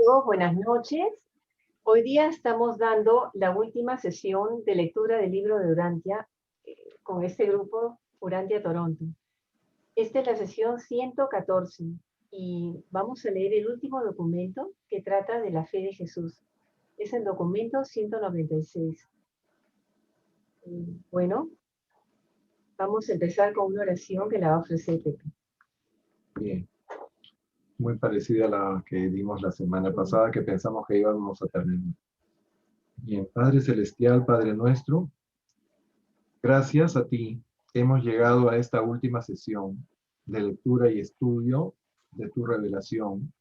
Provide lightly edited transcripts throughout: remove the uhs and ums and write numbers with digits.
amigos, buenas noches. Hoy día estamos dando la última sesión de lectura del libro de Urantia con este grupo Urantia Toronto. Esta es la sesión 114 y vamos a leer el último documento que trata de la fe de Jesús. Es el documento 196. Bueno, vamos a empezar con una oración que la va a ofrecer Pepe. Bien. Muy parecida a la que dimos la semana pasada, que pensamos que íbamos a terminar. Bien, Padre Celestial, Padre nuestro, gracias a ti hemos llegado a esta última sesión de lectura y estudio de tu revelación,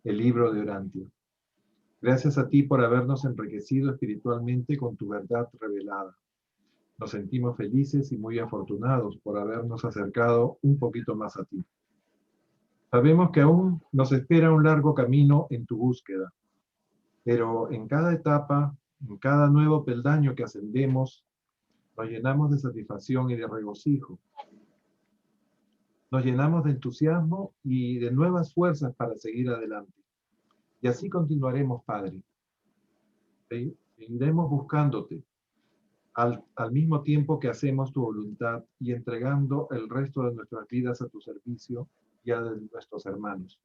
el libro de Urantia. Gracias a ti por habernos enriquecido espiritualmente con tu verdad revelada. Nos sentimos felices y muy afortunados por habernos acercado un poquito más a ti. Sabemos que aún nos espera un largo camino en tu búsqueda, pero en cada etapa, en cada nuevo peldaño que ascendemos, nos llenamos de satisfacción y de regocijo. Nos llenamos de entusiasmo y de nuevas fuerzas para seguir adelante. Y así continuaremos, Padre. Seguiremos buscándote al mismo tiempo que hacemos tu voluntad y entregando el resto de nuestras vidas a tu servicio y a de nuestros hermanos.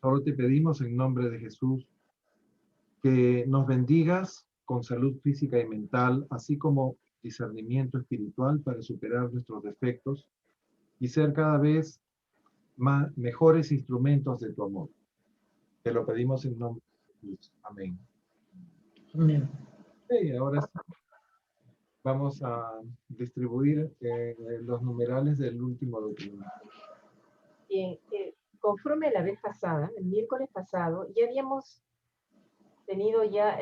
Solo te pedimos en nombre de Jesús que nos bendigas con salud física y mental, así como discernimiento espiritual para superar nuestros defectos y ser cada vez mejores instrumentos de tu amor. Te lo pedimos en nombre de Jesús. Amén. Amén. Y ahora sí, vamos a distribuir los numerales del último documento. Bien, conforme a la vez pasada, el miércoles pasado, ya habíamos tenido ya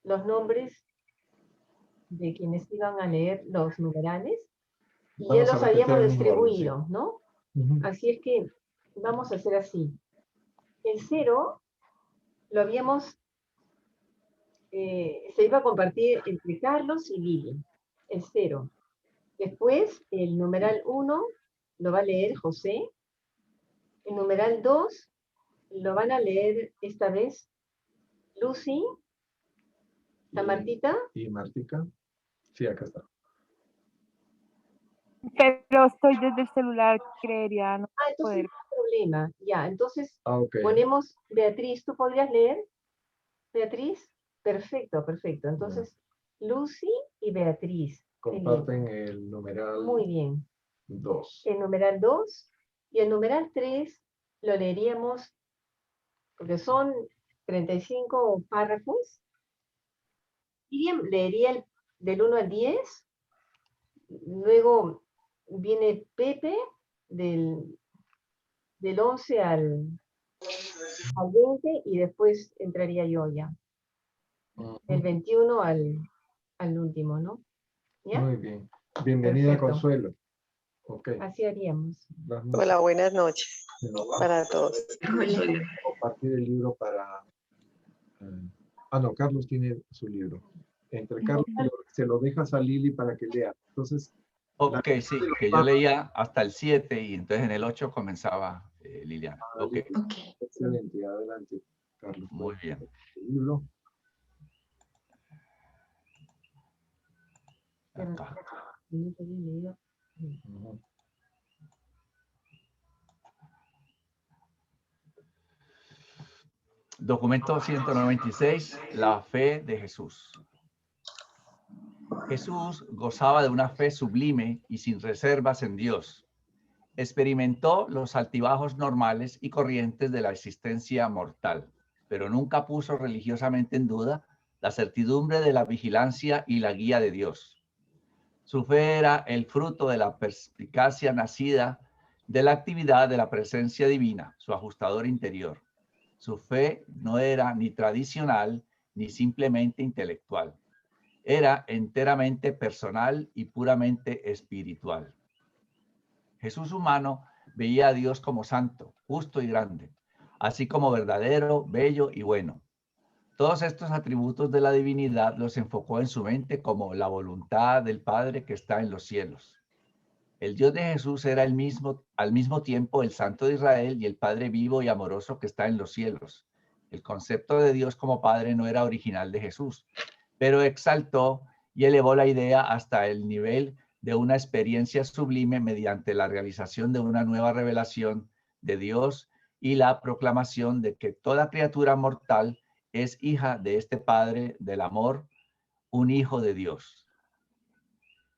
los nombres de quienes iban a leer los numerales y ya los habíamos distribuido, ¿no? Así es que vamos a hacer así. El 0 lo habíamos, se iba a compartir entre Carlos y Lili, el 0. Después, el numeral 1 lo va a leer José. El numeral 2 lo van a leer esta vez Lucy, ¿la Martita? ¿Y Martica? Sí, acá está. Pero estoy desde el celular, creería no entonces poder. no hay problema. Ya, entonces Okay. ponemos Beatriz. ¿Tú podrías leer? Beatriz. Perfecto, perfecto. Entonces, Lucy y Beatriz. Comparten el numeral. Muy bien. 2. El numeral 2 y el numeral 3 lo leeríamos, porque son 35 párrafos. Miriam leería del 1 al 10, luego viene Pepe del 11 al 20 y después entraría yo ya. Del 21 al último, ¿no? ¿Ya? Muy bien. Bienvenida, Perfecto. Consuelo. Okay. Así haríamos. Hola, buenas noches para todos. Compartir el libro para... no, Carlos tiene su libro. Entre Carlos se lo dejas a Lili para que lea. Entonces... Ok, sí, que yo leía hasta el 7 y entonces en el 8 comenzaba Liliana. Okay. Excelente, adelante, Carlos. Muy bien. El libro. Acá. Documento 196, la fe de Jesús. Jesús gozaba de una fe sublime y sin reservas en Dios. Experimentó los altibajos normales y corrientes de la existencia mortal, pero nunca puso religiosamente en duda la certidumbre de la vigilancia y la guía de Dios. Su fe era el fruto de la perspicacia nacida de la actividad de la presencia divina, su ajustador interior. Su fe no era ni tradicional ni simplemente intelectual. Era enteramente personal y puramente espiritual. Jesús humano veía a Dios como santo, justo y grande, así como verdadero, bello y bueno. Todos estos atributos de la divinidad los enfocó en su mente como la voluntad del Padre que está en los cielos. El Dios de Jesús era al mismo tiempo el Santo de Israel y el Padre vivo y amoroso que está en los cielos, El concepto de Dios como Padre no era original de Jesús, pero exaltó y elevó la idea hasta el nivel de una experiencia sublime mediante la realización de una nueva revelación de Dios y la proclamación de que toda criatura mortal es hija de este Padre del amor, un hijo de Dios.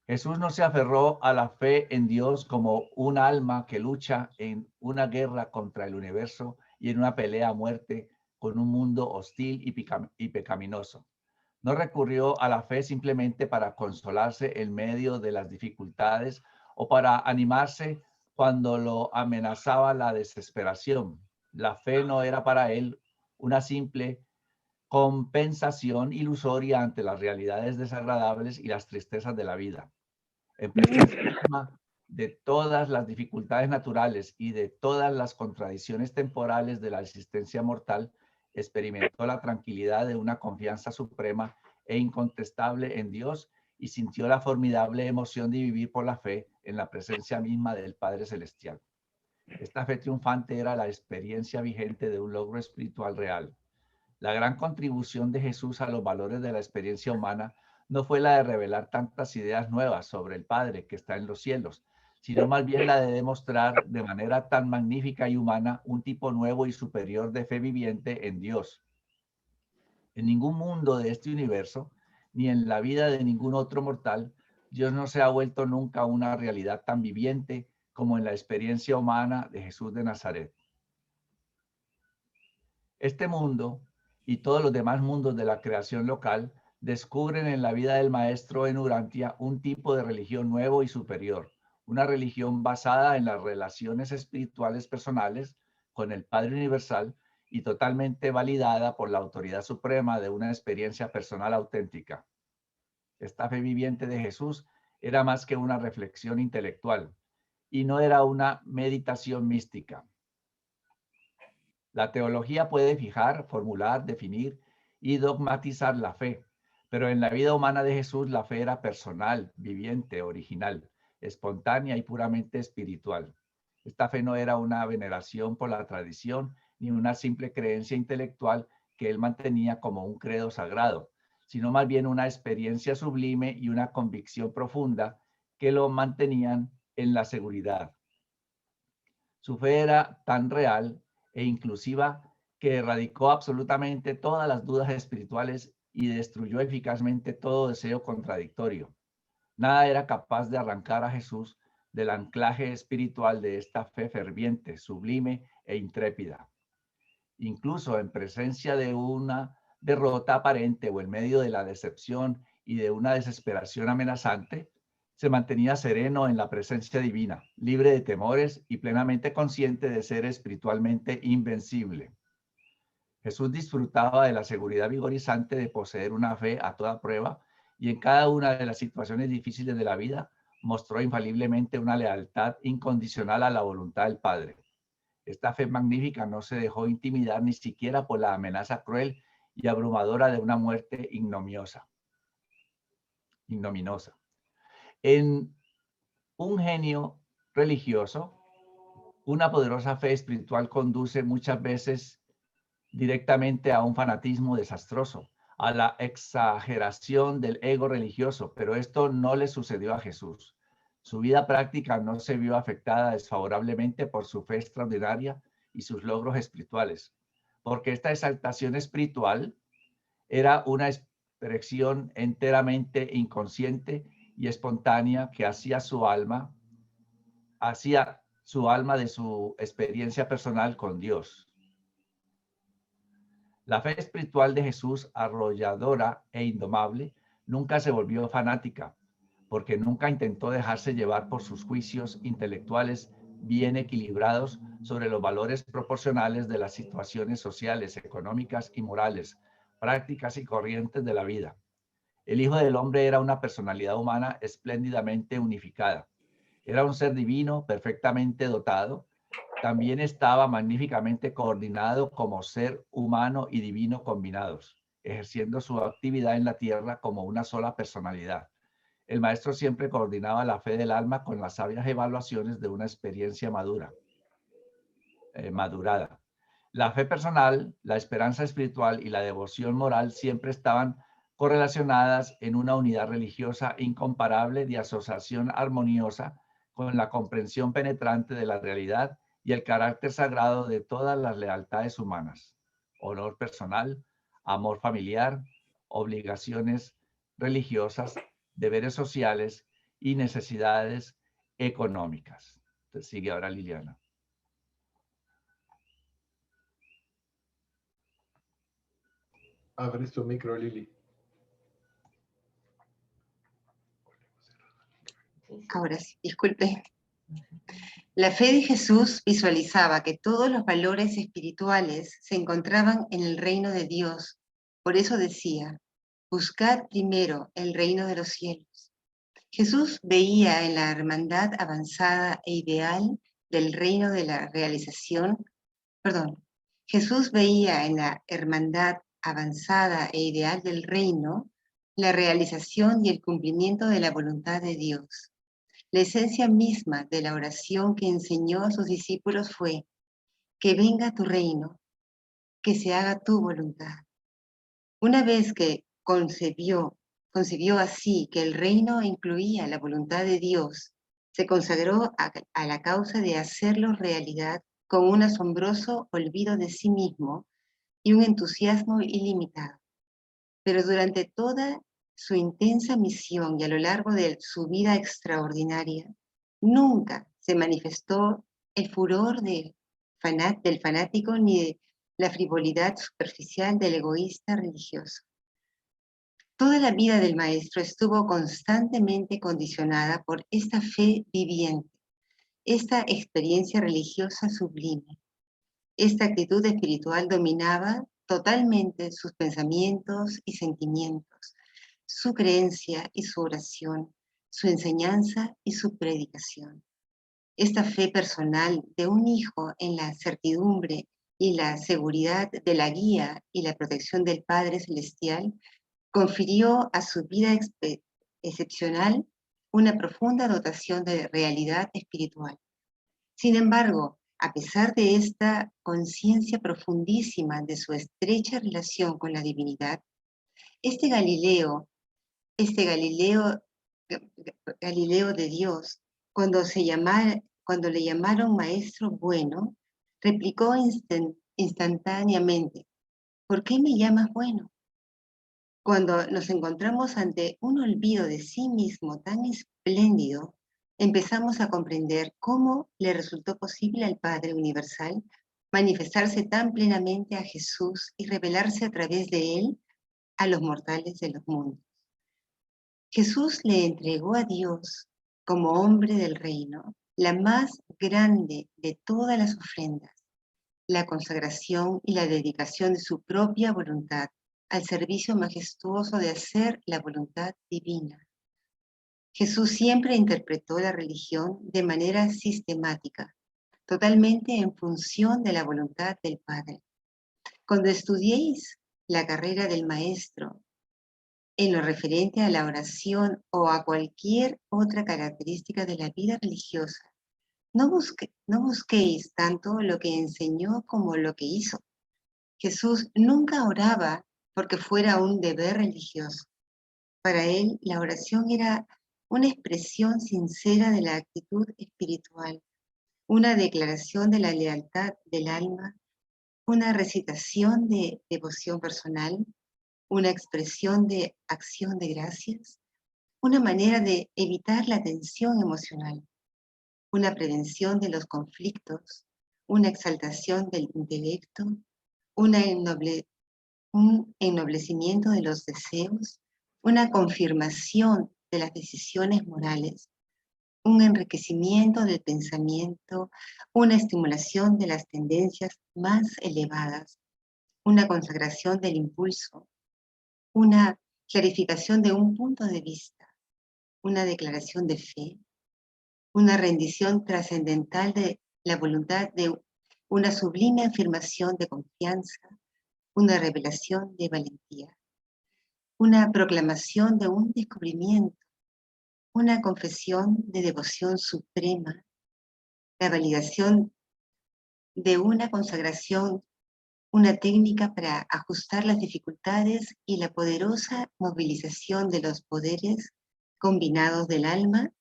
Jesús no se aferró a la fe en Dios como un alma que lucha en una guerra contra el universo y en una pelea a muerte con un mundo hostil y pecaminoso. No recurrió a la fe simplemente para consolarse en medio de las dificultades o para animarse cuando lo amenazaba la desesperación. La fe no era para él una simple compensación ilusoria ante las realidades desagradables y las tristezas de la vida. En presencia misma de todas las dificultades naturales y de todas las contradicciones temporales de la existencia mortal, experimentó la tranquilidad de una confianza suprema e incontestable en Dios y sintió la formidable emoción de vivir por la fe en la presencia misma del Padre Celestial. Esta fe triunfante era la experiencia vigente de un logro espiritual real. La gran contribución de Jesús a los valores de la experiencia humana no fue la de revelar tantas ideas nuevas sobre el Padre que está en los cielos, sino más bien la de demostrar de manera tan magnífica y humana un tipo nuevo y superior de fe viviente en Dios. En ningún mundo de este universo, ni en la vida de ningún otro mortal, Dios no se ha vuelto nunca una realidad tan viviente como en la experiencia humana de Jesús de Nazaret. Este mundo y todos los demás mundos de la creación local descubren en la vida del maestro en Urantia un tipo de religión nuevo y superior, una religión basada en las relaciones espirituales personales con el Padre Universal y totalmente validada por la autoridad suprema de una experiencia personal auténtica. Esta fe viviente de Jesús era más que una reflexión intelectual y no era una meditación mística. La teología puede fijar, formular, definir y dogmatizar la fe, pero en la vida humana de Jesús la fe era personal, viviente, original, espontánea y puramente espiritual. Esta fe no era una veneración por la tradición ni una simple creencia intelectual que él mantenía como un credo sagrado, sino más bien una experiencia sublime y una convicción profunda que lo mantenían en la seguridad. Su fe era tan real e inclusiva que erradicó absolutamente todas las dudas espirituales y destruyó eficazmente todo deseo contradictorio. Nada era capaz de arrancar a Jesús del anclaje espiritual de esta fe ferviente, sublime e intrépida. Incluso en presencia de una derrota aparente o en medio de la decepción y de una desesperación amenazante, se mantenía sereno en la presencia divina, libre de temores y plenamente consciente de ser espiritualmente invencible. Jesús disfrutaba de la seguridad vigorizante de poseer una fe a toda prueba y en cada una de las situaciones difíciles de la vida mostró infaliblemente una lealtad incondicional a la voluntad del Padre. Esta fe magnífica no se dejó intimidar ni siquiera por la amenaza cruel y abrumadora de una muerte ignominiosa. En un genio religioso, una poderosa fe espiritual conduce muchas veces directamente a un fanatismo desastroso, a la exageración del ego religioso, pero esto no le sucedió a Jesús. Su vida práctica no se vio afectada desfavorablemente por su fe extraordinaria y sus logros espirituales, porque esta exaltación espiritual era una expresión enteramente inconsciente y espontánea que hacía su alma de su experiencia personal con Dios. La fe espiritual de Jesús, arrolladora e indomable, nunca se volvió fanática, porque nunca intentó dejarse llevar por sus juicios intelectuales bien equilibrados sobre los valores proporcionales de las situaciones sociales, económicas y morales, prácticas y corrientes de la vida. El Hijo del Hombre era una personalidad humana espléndidamente unificada. Era un ser divino, perfectamente dotado. También estaba magníficamente coordinado como ser humano y divino combinados, ejerciendo su actividad en la tierra como una sola personalidad. El maestro siempre coordinaba la fe del alma con las sabias evaluaciones de una experiencia madurada. La fe personal, la esperanza espiritual y la devoción moral siempre estaban correlacionadas en una unidad religiosa incomparable de asociación armoniosa con la comprensión penetrante de la realidad y el carácter sagrado de todas las lealtades humanas: honor personal, amor familiar, obligaciones religiosas, deberes sociales y necesidades económicas. Entonces sigue ahora Liliana. Abre tu micro, Lili. Ahora sí, disculpe. La fe de Jesús visualizaba que todos los valores espirituales se encontraban en el reino de Dios. Por eso decía, buscad primero el reino de los cielos. Jesús veía en la hermandad avanzada e ideal del reino de la realización, Jesús veía en la hermandad avanzada e ideal del reino la realización y el cumplimiento de la voluntad de Dios. La esencia misma de la oración que enseñó a sus discípulos fue: que venga tu reino, que se haga tu voluntad. Una vez que concibió así que el reino incluía la voluntad de Dios, se consagró a la causa de hacerlo realidad con un asombroso olvido de sí mismo y un entusiasmo ilimitado. Pero durante toda su intensa misión y a lo largo de su vida extraordinaria, nunca se manifestó el furor del fanático ni la frivolidad superficial del egoísta religioso. Toda la vida del maestro estuvo constantemente condicionada por esta fe viviente, esta experiencia religiosa sublime. Esta actitud espiritual dominaba totalmente sus pensamientos y sentimientos, su creencia y su oración, su enseñanza y su predicación. Esta fe personal de un hijo en la certidumbre y la seguridad de la guía y la protección del Padre Celestial confirió a su vida excepcional una profunda dotación de realidad espiritual. Sin embargo, a pesar de esta conciencia profundísima de su estrecha relación con la divinidad, este Galileo de Dios, cuando le llamaron maestro bueno, replicó instantáneamente: ¿por qué me llamas bueno? Cuando nos encontramos ante un olvido de sí mismo tan espléndido, empezamos a comprender cómo le resultó posible al Padre Universal manifestarse tan plenamente a Jesús y revelarse a través de él a los mortales de los mundos. Jesús le entregó a Dios, como hombre del reino, la más grande de todas las ofrendas, la consagración y la dedicación de su propia voluntad al servicio majestuoso de hacer la voluntad divina. Jesús siempre interpretó la religión de manera sistemática, totalmente en función de la voluntad del Padre. Cuando estudiéis la carrera del Maestro en lo referente a la oración o a cualquier otra característica de la vida religiosa, no busquéis tanto lo que enseñó como lo que hizo. Jesús nunca oraba porque fuera un deber religioso. Para él, la oración era una expresión sincera de la actitud espiritual, una declaración de la lealtad del alma, una recitación de devoción personal, una expresión de acción de gracias, una manera de evitar la tensión emocional, una prevención de los conflictos, una exaltación del intelecto, un ennoblecimiento de los deseos, una confirmación de las decisiones morales, un enriquecimiento del pensamiento, una estimulación de las tendencias más elevadas, una consagración del impulso, una clarificación de un punto de vista, una declaración de fe, una rendición trascendental de la voluntad, de una sublime afirmación de confianza, una revelación de valentía, una proclamación de un descubrimiento, una confesión de devoción suprema, la validación de una consagración una técnica para ajustar las dificultades y la poderosa movilización de los poderes combinados del alma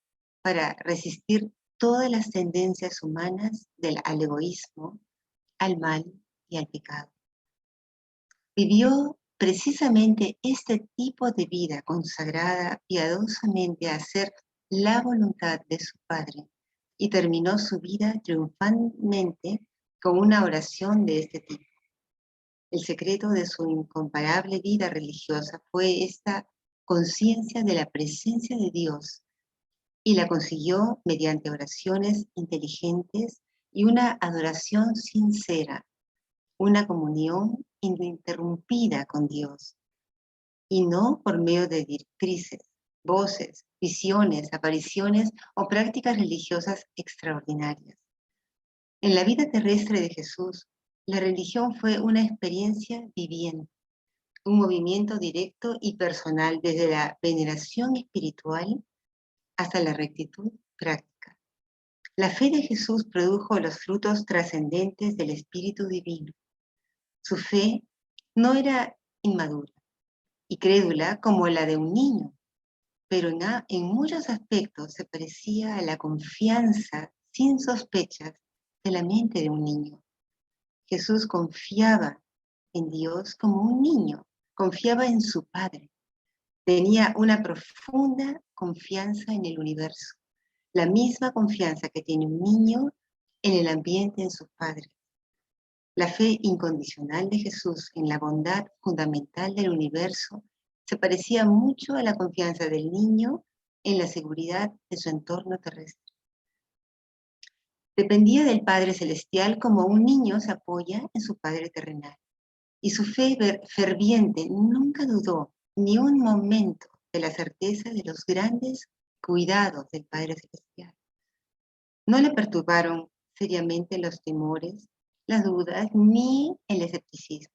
para resistir todas las tendencias humanas al egoísmo, al mal y al pecado. Vivió precisamente este tipo de vida consagrada piadosamente a hacer la voluntad de su Padre y terminó su vida triunfantemente con una oración de este tipo. El secreto de su incomparable vida religiosa fue esta conciencia de la presencia de Dios y la consiguió mediante oraciones inteligentes y una adoración sincera, una comunión ininterrumpida con Dios, y no por medio de directrices, voces, visiones, apariciones o prácticas religiosas extraordinarias. En la vida terrestre de Jesús, la religión fue una experiencia viviente, un movimiento directo y personal desde la veneración espiritual hasta la rectitud práctica. La fe de Jesús produjo los frutos trascendentes del Espíritu Divino. Su fe no era inmadura y crédula como la de un niño, pero en muchos aspectos se parecía a la confianza sin sospechas de la mente de un niño. Jesús confiaba en Dios como un niño, confiaba en su Padre. Tenía una profunda confianza en el universo, la misma confianza que tiene un niño en el ambiente, en sus padres. La fe incondicional de Jesús en la bondad fundamental del universo se parecía mucho a la confianza del niño en la seguridad de su entorno terrestre. Dependía del Padre Celestial como un niño se apoya en su Padre terrenal. Y su fe ferviente nunca dudó ni un momento de la certeza de los grandes cuidados del Padre Celestial. No le perturbaron seriamente los temores, las dudas, ni el escepticismo.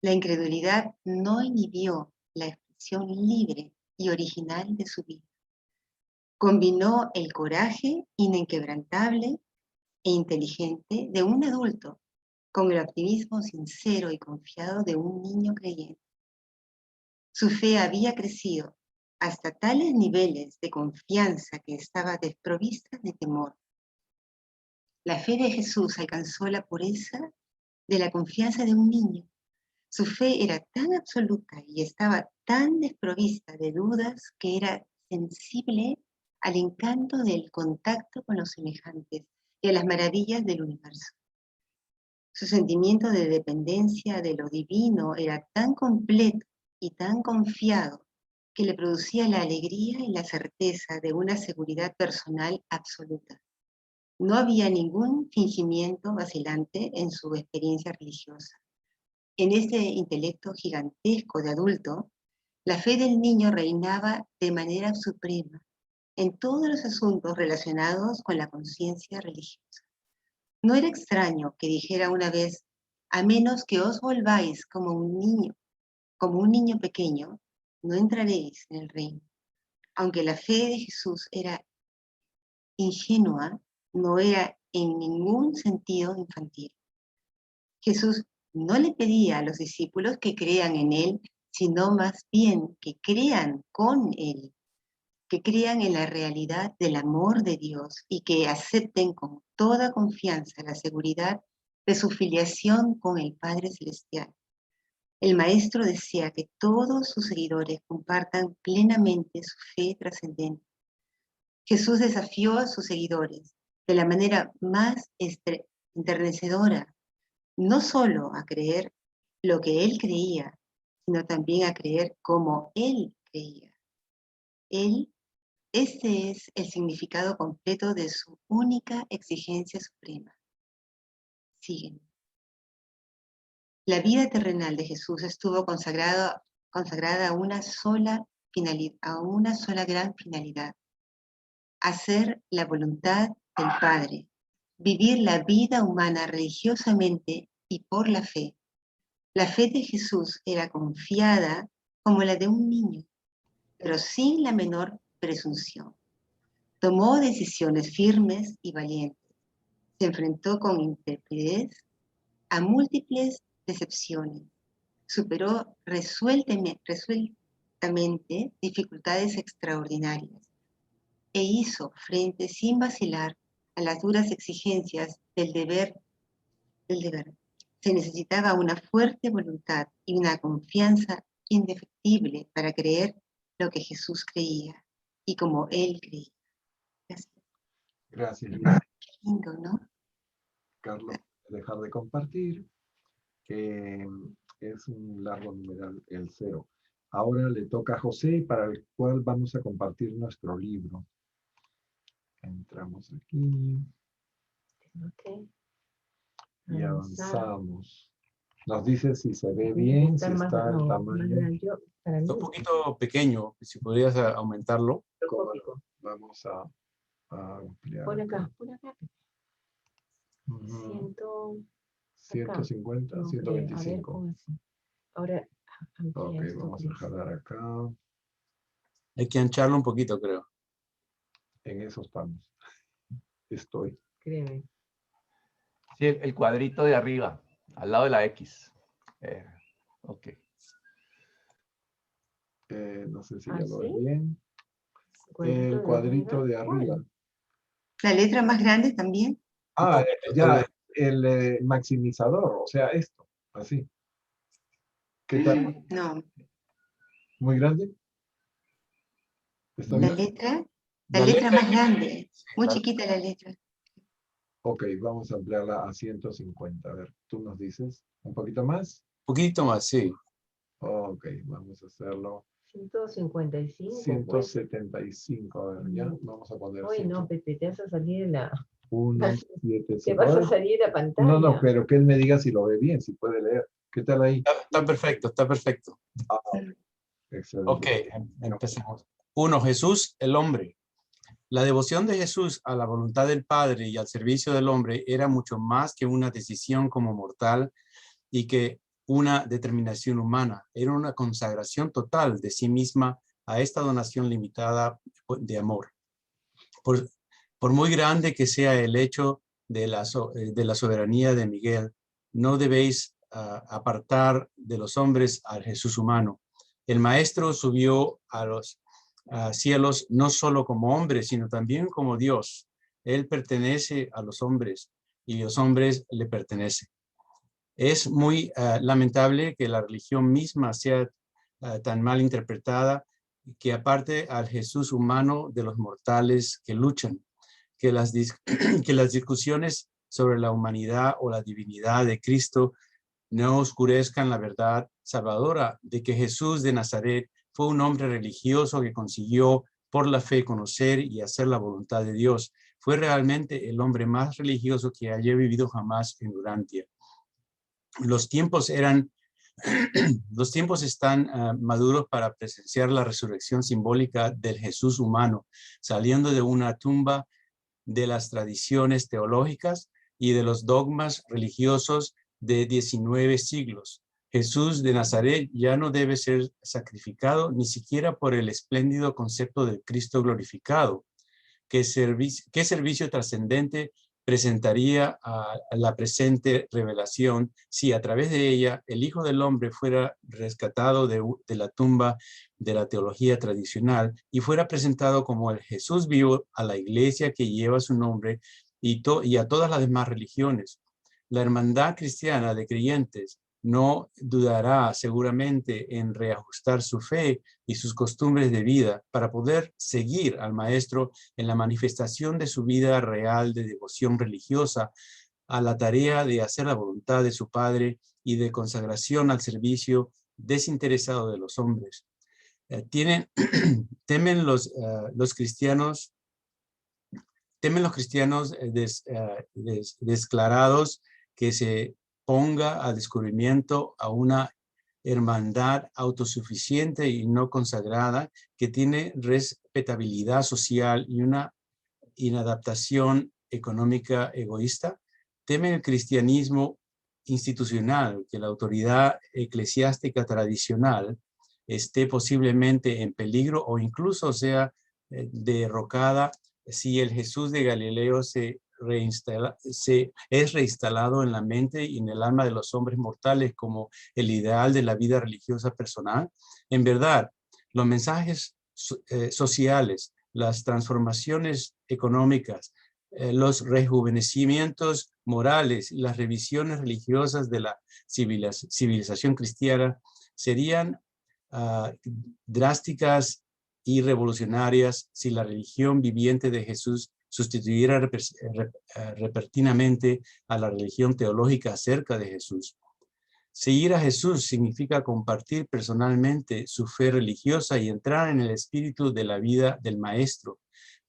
La incredulidad no inhibió la expresión libre y original de su vida. Combinó el coraje inquebrantable e inteligente de un adulto con el optimismo sincero y confiado de un niño creyente. Su fe había crecido hasta tales niveles de confianza que estaba desprovista de temor. La fe de Jesús alcanzó la pureza de la confianza de un niño. Su fe era tan absoluta y estaba tan desprovista de dudas que era sensible al encanto del contacto con los semejantes y a las maravillas del universo. Su sentimiento de dependencia de lo divino era tan completo y tan confiado que le producía la alegría y la certeza de una seguridad personal absoluta. No había ningún fingimiento vacilante en su experiencia religiosa. En este intelecto gigantesco de adulto, la fe del niño reinaba de manera suprema en todos los asuntos relacionados con la conciencia religiosa. No era extraño que dijera una vez, a menos que os volváis como un niño pequeño, no entraréis en el reino. Aunque la fe de Jesús era ingenua, no era en ningún sentido infantil. Jesús no le pedía a los discípulos que crean en él, sino más bien que crean con él, que crean en la realidad del amor de Dios y que acepten con toda confianza la seguridad de su filiación con el Padre Celestial. El Maestro desea que todos sus seguidores compartan plenamente su fe trascendente. Jesús desafió a sus seguidores de la manera más enternecedora, no solo a creer lo que Él creía, sino también a creer como Él creía. Este es el significado completo de su única exigencia suprema. Siguen. La vida terrenal de Jesús estuvo consagrada a una sola gran finalidad: hacer la voluntad del Padre, vivir la vida humana religiosamente y por la fe. La fe de Jesús era confiada como la de un niño, pero sin la menor presunción. Tomó decisiones firmes y valientes. Se enfrentó con intrepidez a múltiples decepciones. Superó resueltamente dificultades extraordinarias e hizo frente sin vacilar a las duras exigencias del deber. Se necesitaba una fuerte voluntad y una confianza indefectible para creer lo que Jesús creía y como Él creía. Gracias. Gracias, Lisa. Qué lindo, ¿no? Carlos, dejar de compartir. Es un largo numeral, el 0. Ahora le toca a José, para el cual vamos a compartir nuestro libro. Entramos aquí Ok. y Avanzar. avanzamos. Nos dice si se ve bien, si Estar está el más tamaño. grande. Para mí, Está un poquito pequeño, si podrías aumentarlo. microscópico. Vamos a ampliar. Pon acá, pon acá. Ujú. 150, 150, no creo. A ver, 125. pon así. Ahora, amplía Ok, esto, vamos a please. jalar acá. Hay que ancharlo un poquito, creo. En eso estamos. Estoy. Créeme. Sí, el cuadrito de arriba, al lado de la X. Ok. No sé si ¿Ah, ya lo ves sí? bien. Cuadrito El de cuadrito de arriba. arriba. La letra más grande también. Ah, Tal ya, vez. el maximizador, o sea, esto, así. ¿Qué tal? No, ¿Muy grande? ¿Está la bien? letra La letra más grande. Muy la- chiquita la letra. Ok, vamos a ampliarla a 150. A ver, tú nos dices un poquito más. un poquito más, sí. Ok, vamos a hacerlo 155, pues. 175. A ver, ya, vamos a poner Uy, no, Pepe, te vas a salir de la... 175. Te vas a salir de la pantalla. No, pero que él me diga si lo ve bien, si puede leer. ¿Qué tal ahí? Está perfecto, está perfecto. Ah, excelente. Ok, empecemos. 1. Jesús, el hombre. La devoción de Jesús a la voluntad del Padre y al servicio del hombre era mucho más que una decisión como mortal y que una determinación humana. Era una consagración total de sí misma a esta donación limitada de amor. Por muy grande que sea el hecho de la soberanía de Miguel, no debéis apartar de los hombres al Jesús humano. El Maestro subió a los cielos no solo como hombre, sino también como Dios. Él pertenece a los hombres y los hombres le pertenecen. Es muy lamentable que la religión misma sea tan mal interpretada que aparte al Jesús humano de los mortales que luchan, que las discusiones sobre la humanidad o la divinidad de Cristo no oscurezcan la verdad salvadora de que Jesús de Nazaret fue un hombre religioso que consiguió por la fe conocer y hacer la voluntad de Dios. Fue realmente el hombre más religioso que haya vivido jamás en Urantia. Los tiempos están maduros para presenciar la resurrección simbólica del Jesús humano, saliendo de una tumba de las tradiciones teológicas y de los dogmas religiosos de 19 siglos. Jesús de Nazaret ya no debe ser sacrificado ni siquiera por el espléndido concepto del Cristo glorificado. ¿Qué servicio trascendente presentaría a la presente revelación si a través de ella el Hijo del Hombre fuera rescatado de la tumba de la teología tradicional y fuera presentado como el Jesús vivo a la iglesia que lleva su nombre y a todas las demás religiones? La hermandad cristiana de creyentes no dudará seguramente en reajustar su fe y sus costumbres de vida para poder seguir al Maestro en la manifestación de su vida real de devoción religiosa a la tarea de hacer la voluntad de su Padre y de consagración al servicio desinteresado de los hombres. Temen los cristianos desclarados que se ponga a descubrimiento a una hermandad autosuficiente y no consagrada que tiene respetabilidad social y una inadaptación económica egoísta. Temen el cristianismo institucional, que la autoridad eclesiástica tradicional esté posiblemente en peligro o incluso sea derrocada si el Jesús de Galileo se es reinstalado en la mente y en el alma de los hombres mortales como el ideal de la vida religiosa personal. En verdad, los mensajes sociales, las transformaciones económicas, los rejuvenecimientos morales y las revisiones religiosas de la civilización cristiana serían drásticas y revolucionarias si la religión viviente de Jesús sustituyera repentinamente a la religión teológica acerca de Jesús. Seguir a Jesús significa compartir personalmente su fe religiosa y entrar en el espíritu de la vida del Maestro,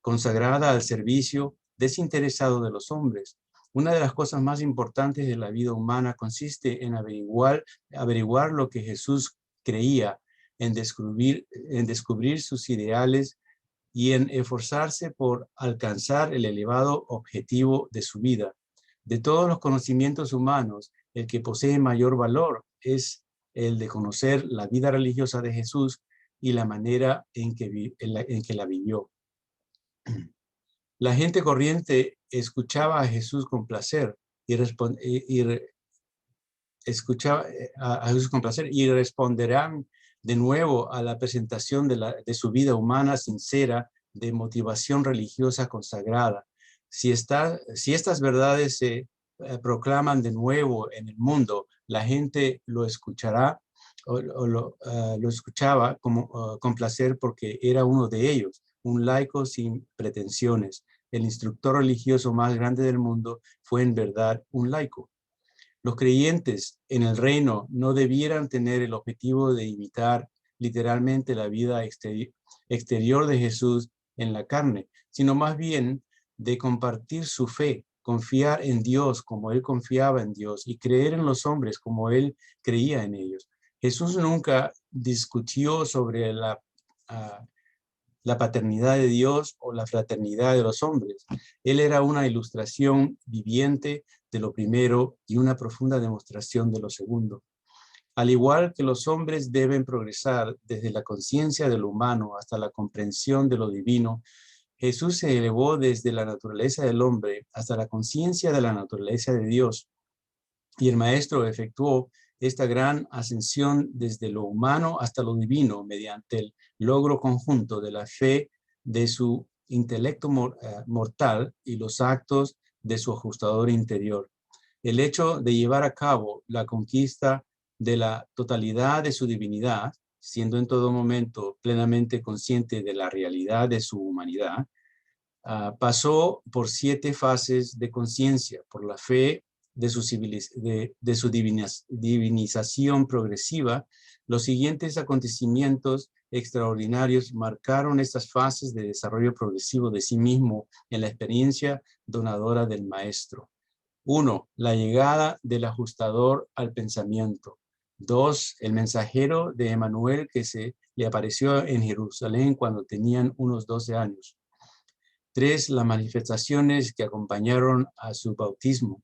consagrada al servicio desinteresado de los hombres. Una de las cosas más importantes de la vida humana consiste en averiguar lo que Jesús creía, en descubrir sus ideales y en esforzarse por alcanzar el elevado objetivo de su vida. De todos los conocimientos humanos, el que posee mayor valor es el de conocer la vida religiosa de Jesús y la manera en que la vivió. La gente corriente escuchaba a Jesús con placer y responderán de nuevo a la presentación de su vida humana sincera de motivación religiosa consagrada. Si estas verdades se proclaman de nuevo en el mundo, la gente lo escuchará lo escuchaba con placer porque era uno de ellos, un laico sin pretensiones. El instructor religioso más grande del mundo fue en verdad un laico. Los creyentes en el reino no debieran tener el objetivo de imitar literalmente la vida exterior de Jesús en la carne, sino más bien de compartir su fe, confiar en Dios como Él confiaba en Dios y creer en los hombres como Él creía en ellos. Jesús nunca discutió sobre la paternidad de Dios o la fraternidad de los hombres. Él era una ilustración viviente de lo primero y una profunda demostración de lo segundo. Al igual que los hombres deben progresar desde la conciencia de lo humano hasta la comprensión de lo divino, Jesús se elevó desde la naturaleza del hombre hasta la conciencia de la naturaleza de Dios. Y el Maestro efectuó esta gran ascensión desde lo humano hasta lo divino mediante el logro conjunto de la fe de su intelecto mortal y los actos de su ajustador interior. El hecho de llevar a cabo la conquista de la totalidad de su divinidad, siendo en todo momento plenamente consciente de la realidad de su humanidad, pasó por 7 fases de conciencia, por la fe de su divinización progresiva. Los siguientes acontecimientos extraordinarios marcaron estas fases de desarrollo progresivo de sí mismo en la experiencia donadora del Maestro. 1. La llegada del ajustador al pensamiento. 2. El mensajero de Emmanuel que se le apareció en Jerusalén cuando tenían unos 12 años. 3. Las manifestaciones que acompañaron a su bautismo.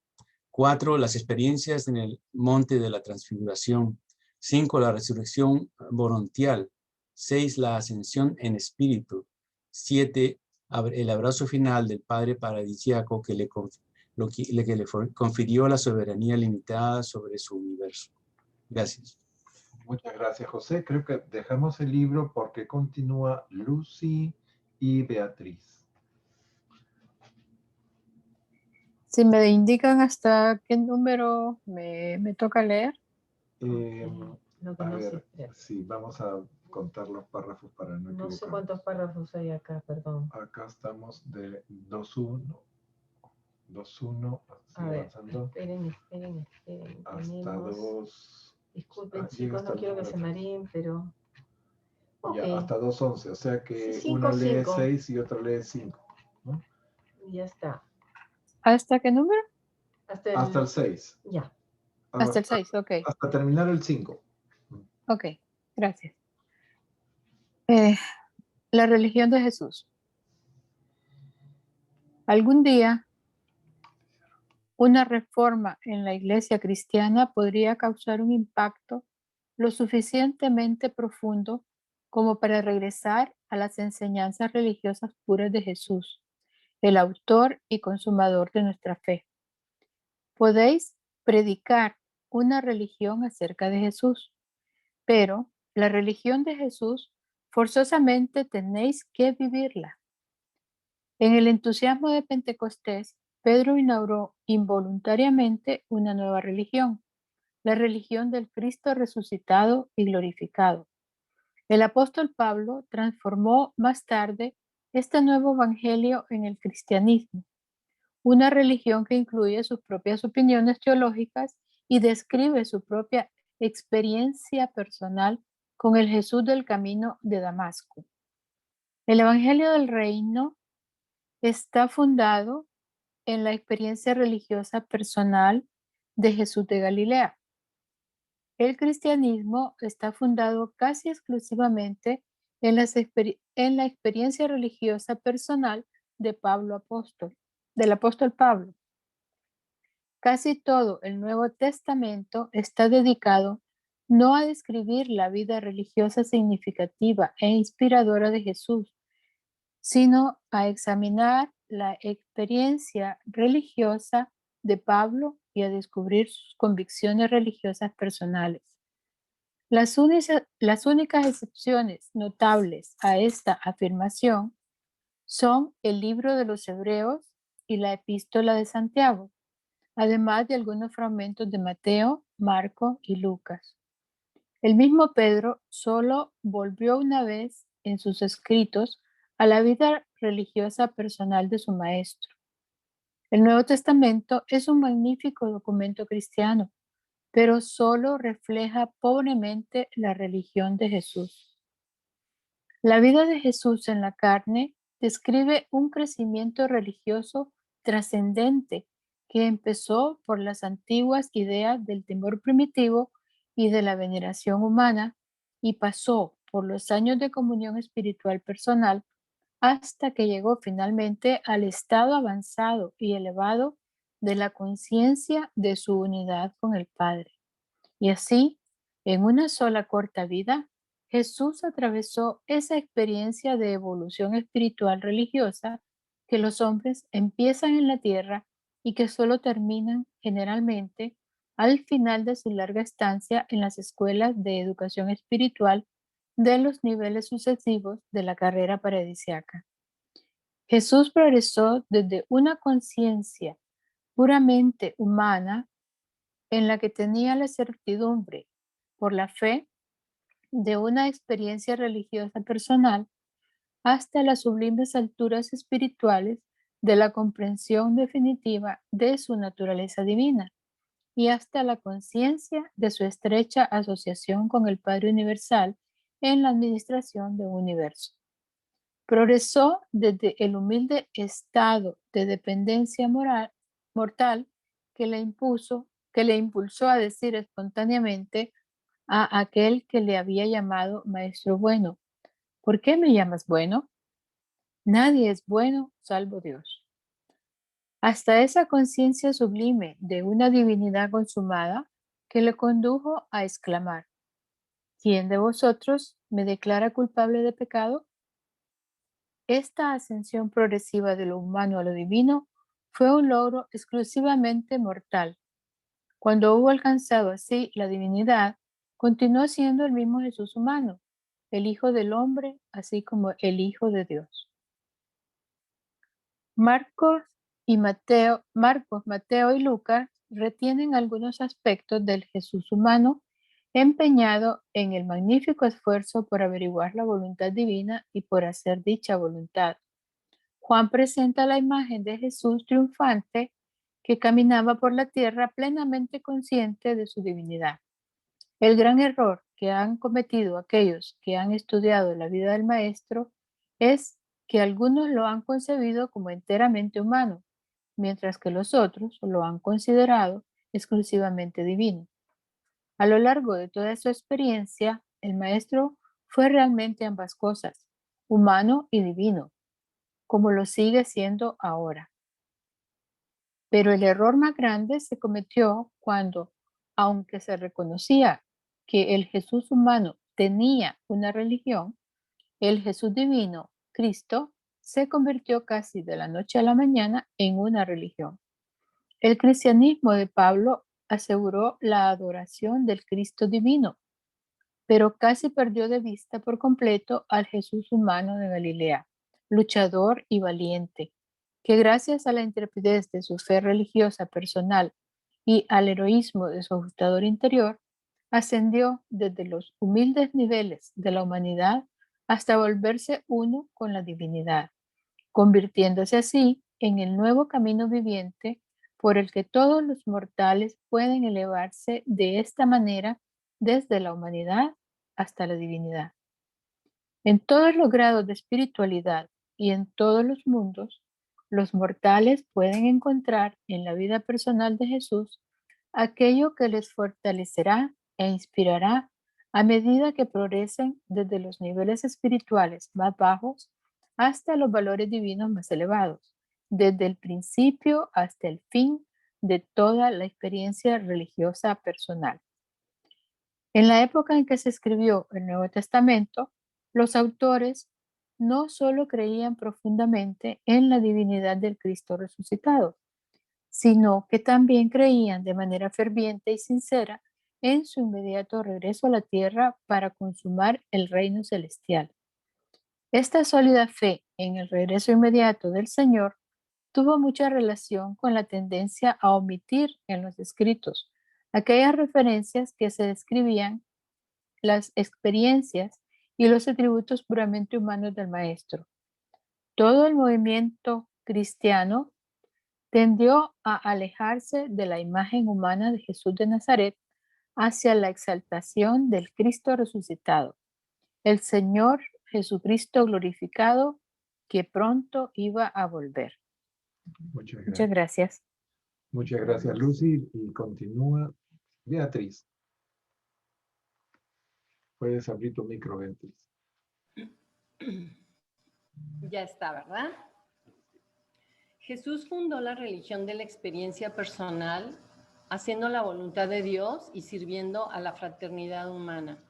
4. Las experiencias en el monte de la transfiguración. 5. La resurrección voluntaria. 6. La ascensión en espíritu. 7. El abrazo final del Padre Paradisíaco que le confirió la soberanía limitada sobre su universo. Gracias. Muchas gracias, José. Creo que dejamos el libro porque continúa Lucy y Beatriz. Si me indican hasta qué número me toca leer. A ver, sí, vamos a contar los párrafos para no equivocarnos. No sé cuántos párrafos hay acá, perdón. Acá estamos de 2.1. 2.1, avanzando. Esperen. Hasta 2. Disculpen, chicos, no quiero que se mareen, pero... Okay. Ya, hasta 2.11, o sea que 5, una lee 5. 6 y otra lee 5, ¿no? Ya está. ¿Hasta qué número? Hasta el 6. Ya. Hasta el 6, ok. Hasta terminar el 5. Ok, gracias. La religión de Jesús. Algún día, una reforma en la iglesia cristiana podría causar un impacto lo suficientemente profundo como para regresar a las enseñanzas religiosas puras de Jesús el autor y consumador de nuestra fe. Podéis predicar una religión acerca de Jesús, pero la religión de Jesús forzosamente tenéis que vivirla. En el entusiasmo de Pentecostés, Pedro inauguró involuntariamente una nueva religión, la religión del Cristo resucitado y glorificado. El apóstol Pablo transformó más tarde este nuevo evangelio en el cristianismo, una religión que incluye sus propias opiniones teológicas y describe su propia experiencia personal con el Jesús del camino de Damasco. El evangelio del reino está fundado en la experiencia religiosa personal de Jesús de Galilea. El cristianismo está fundado casi exclusivamente en la experiencia religiosa personal de Pablo apóstol, del apóstol Pablo. Casi todo el Nuevo Testamento está dedicado no a describir la vida religiosa significativa e inspiradora de Jesús, sino a examinar la experiencia religiosa de Pablo y a descubrir sus convicciones religiosas personales. Las únicas excepciones notables a esta afirmación son el libro de los Hebreos y la epístola de Santiago, además de algunos fragmentos de Mateo, Marco y Lucas. El mismo Pedro solo volvió una vez en sus escritos a la vida religiosa personal de su maestro. El Nuevo Testamento es un magnífico documento cristiano, pero solo refleja pobremente la religión de Jesús. La vida de Jesús en la carne describe un crecimiento religioso trascendente que empezó por las antiguas ideas del temor primitivo y de la veneración humana y pasó por los años de comunión espiritual personal hasta que llegó finalmente al estado avanzado y elevado de la conciencia de su unidad con el Padre. Y así, en una sola corta vida, Jesús atravesó esa experiencia de evolución espiritual religiosa que los hombres empiezan en la tierra y que solo terminan generalmente al final de su larga estancia en las escuelas de educación espiritual de los niveles sucesivos de la carrera paradisiaca. Jesús progresó desde una conciencia puramente humana en la que tenía la certidumbre por la fe de una experiencia religiosa personal hasta las sublimes alturas espirituales de la comprensión definitiva de su naturaleza divina y hasta la conciencia de su estrecha asociación con el Padre Universal en la administración de un universo. Progresó desde el humilde estado de dependencia mortal que le impulsó a decir espontáneamente a aquel que le había llamado maestro bueno: ¿por qué me llamas bueno? Nadie es bueno salvo Dios. Hasta esa conciencia sublime de una divinidad consumada que le condujo a exclamar: ¿quién de vosotros me declara culpable de pecado? Esta ascensión progresiva de lo humano a lo divino fue un logro exclusivamente mortal. Cuando hubo alcanzado así la divinidad, continuó siendo el mismo Jesús humano, el Hijo del Hombre, así como el Hijo de Dios. Marcos, Mateo y Lucas retienen algunos aspectos del Jesús humano empeñado en el magnífico esfuerzo por averiguar la voluntad divina y por hacer dicha voluntad. Juan presenta la imagen de Jesús triunfante que caminaba por la tierra plenamente consciente de su divinidad. El gran error que han cometido aquellos que han estudiado la vida del Maestro es que algunos lo han concebido como enteramente humano, mientras que los otros lo han considerado exclusivamente divino. A lo largo de toda su experiencia, el Maestro fue realmente ambas cosas, humano y divino, como lo sigue siendo ahora. Pero el error más grande se cometió cuando, aunque se reconocía que el Jesús humano tenía una religión, el Jesús divino, Cristo, se convirtió casi de la noche a la mañana en una religión. El cristianismo de Pablo aseguró la adoración del Cristo divino, pero casi perdió de vista por completo al Jesús humano de Galilea, luchador y valiente, que gracias a la intrepidez de su fe religiosa personal y al heroísmo de su ajustador interior, ascendió desde los humildes niveles de la humanidad hasta volverse uno con la divinidad, convirtiéndose así en el nuevo camino viviente por el que todos los mortales pueden elevarse de esta manera desde la humanidad hasta la divinidad. En todos los grados de espiritualidad y en todos los mundos, los mortales pueden encontrar en la vida personal de Jesús aquello que les fortalecerá e inspirará a medida que progresen desde los niveles espirituales más bajos hasta los valores divinos más elevados, desde el principio hasta el fin de toda la experiencia religiosa personal. En la época en que se escribió el Nuevo Testamento, los autores no solo creían profundamente en la divinidad del Cristo resucitado, sino que también creían de manera ferviente y sincera en su inmediato regreso a la tierra para consumar el reino celestial. Esta sólida fe en el regreso inmediato del Señor tuvo mucha relación con la tendencia a omitir en los escritos aquellas referencias que se describían las experiencias y los atributos puramente humanos del Maestro. Todo el movimiento cristiano tendió a alejarse de la imagen humana de Jesús de Nazaret hacia la exaltación del Cristo resucitado, el Señor Jesucristo glorificado que pronto iba a volver. Muchas gracias. Muchas gracias, Lucy. Y continúa Beatriz. Puedes abrir tu micro, Beatriz. Ya está, ¿verdad? Jesús fundó la religión de la experiencia personal, haciendo la voluntad de Dios y sirviendo a la fraternidad humana.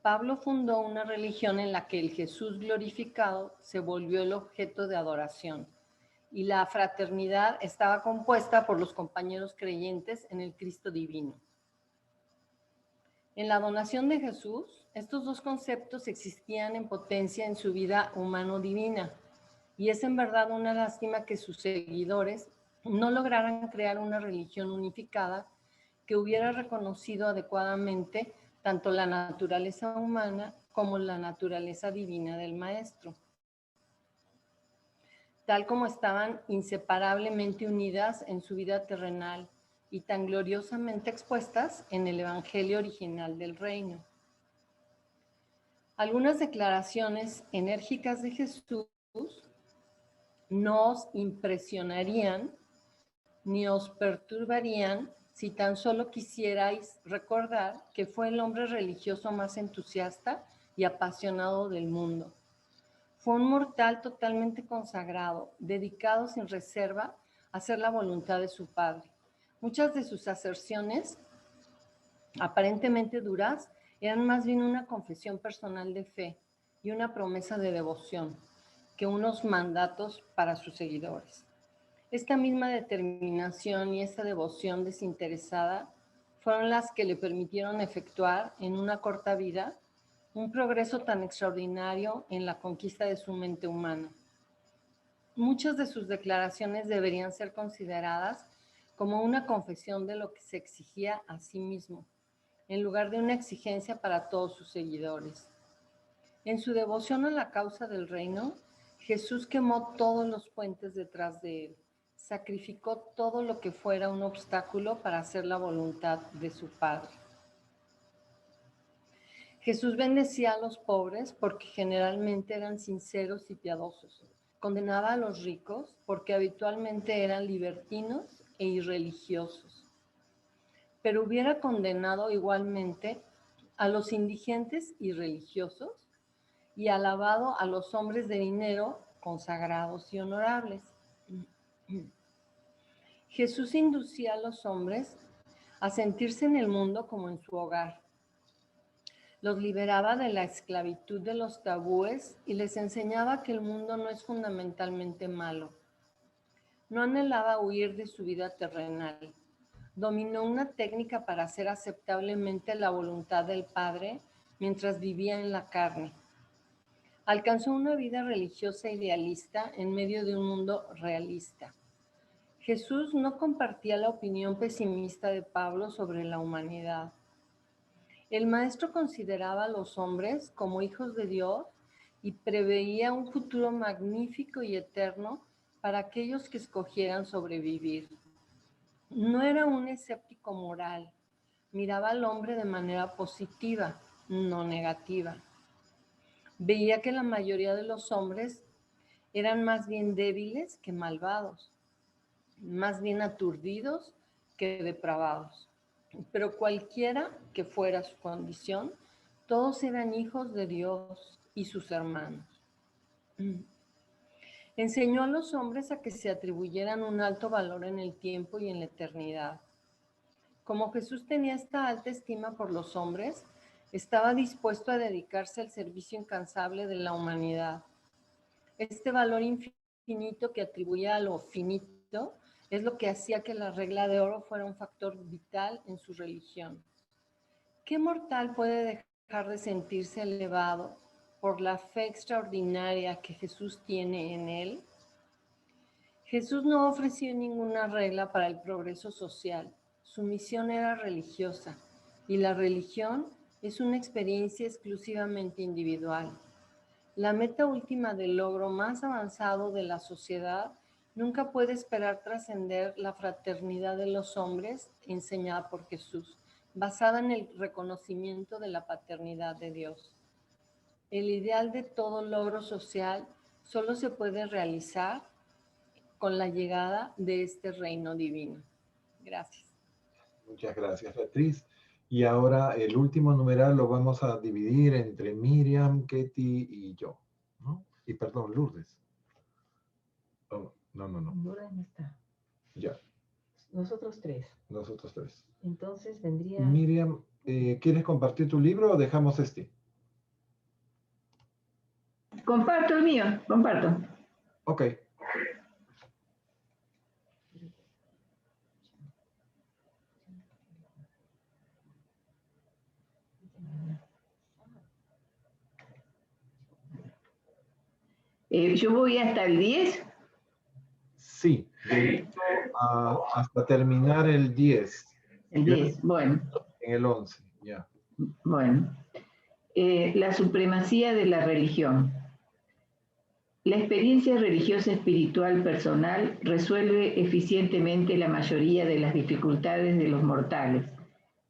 Pablo fundó una religión en la que el Jesús glorificado se volvió el objeto de adoración y la fraternidad estaba compuesta por los compañeros creyentes en el Cristo divino. En la donación de Jesús, estos dos conceptos existían en potencia en su vida humano-divina, y es en verdad una lástima que sus seguidores no lograran crear una religión unificada que hubiera reconocido adecuadamente tanto la naturaleza humana como la naturaleza divina del Maestro, tal como estaban inseparablemente unidas en su vida terrenal y tan gloriosamente expuestas en el Evangelio original del Reino. Algunas declaraciones enérgicas de Jesús no os impresionarían ni os perturbarían si tan solo quisierais recordar que fue el hombre religioso más entusiasta y apasionado del mundo. Fue un mortal totalmente consagrado, dedicado sin reserva a hacer la voluntad de su Padre. Muchas de sus aserciones, aparentemente duras, eran más bien una confesión personal de fe y una promesa de devoción que unos mandatos para sus seguidores. Esta misma determinación y esta devoción desinteresada fueron las que le permitieron efectuar en una corta vida un progreso tan extraordinario en la conquista de su mente humana. Muchas de sus declaraciones deberían ser consideradas como una confesión de lo que se exigía a sí mismo, en lugar de una exigencia para todos sus seguidores. En su devoción a la causa del reino, Jesús quemó todos los puentes detrás de él, sacrificó todo lo que fuera un obstáculo para hacer la voluntad de su Padre. Jesús bendecía a los pobres porque generalmente eran sinceros y piadosos. Condenaba a los ricos porque habitualmente eran libertinos e irreligiosos. Pero hubiera condenado igualmente a los indigentes y religiosos y alabado a los hombres de dinero consagrados y honorables. Jesús inducía a los hombres a sentirse en el mundo como en su hogar. Los liberaba de la esclavitud de los tabúes y les enseñaba que el mundo no es fundamentalmente malo. No anhelaba huir de su vida terrenal. Dominó una técnica para hacer aceptablemente la voluntad del Padre mientras vivía en la carne. Alcanzó una vida religiosa idealista en medio de un mundo realista. Jesús no compartía la opinión pesimista de Pablo sobre la humanidad. El maestro consideraba a los hombres como hijos de Dios y preveía un futuro magnífico y eterno para aquellos que escogieran sobrevivir. No era un escéptico moral, miraba al hombre de manera positiva, no negativa. Veía que la mayoría de los hombres eran más bien débiles que malvados, más bien aturdidos que depravados. Pero cualquiera que fuera su condición, todos eran hijos de Dios y sus hermanos. Enseñó a los hombres a que se atribuyeran un alto valor en el tiempo y en la eternidad. Como Jesús tenía esta alta estima por los hombres, estaba dispuesto a dedicarse al servicio incansable de la humanidad. Este valor infinito que atribuía a lo finito es lo que hacía que la regla de oro fuera un factor vital en su religión. ¿Qué mortal puede dejar de sentirse elevado por la fe extraordinaria que Jesús tiene en él? Jesús no ofreció ninguna regla para el progreso social. Su misión era religiosa y la religión es una experiencia exclusivamente individual. La meta última del logro más avanzado de la sociedad nunca puede esperar trascender la fraternidad de los hombres enseñada por Jesús, basada en el reconocimiento de la paternidad de Dios. El ideal de todo logro social solo se puede realizar con la llegada de este reino divino. Gracias. Muchas gracias, Beatriz. Y ahora el último numeral lo vamos a dividir entre Miriam, Ketty y yo, ¿no? Y perdón, Lourdes. Oh, no. Lourdes no está. Ya. Nosotros tres. Nosotros tres. Entonces vendría... Miriam, ¿quieres compartir tu libro o dejamos este? Comparto el mío, comparto. Ok. Yo voy hasta el 10. Sí, hasta terminar el 10. El 10, bueno. En el 11, ya. Bueno. La supremacía de la religión. La experiencia religiosa espiritual personal resuelve eficientemente la mayoría de las dificultades de los mortales.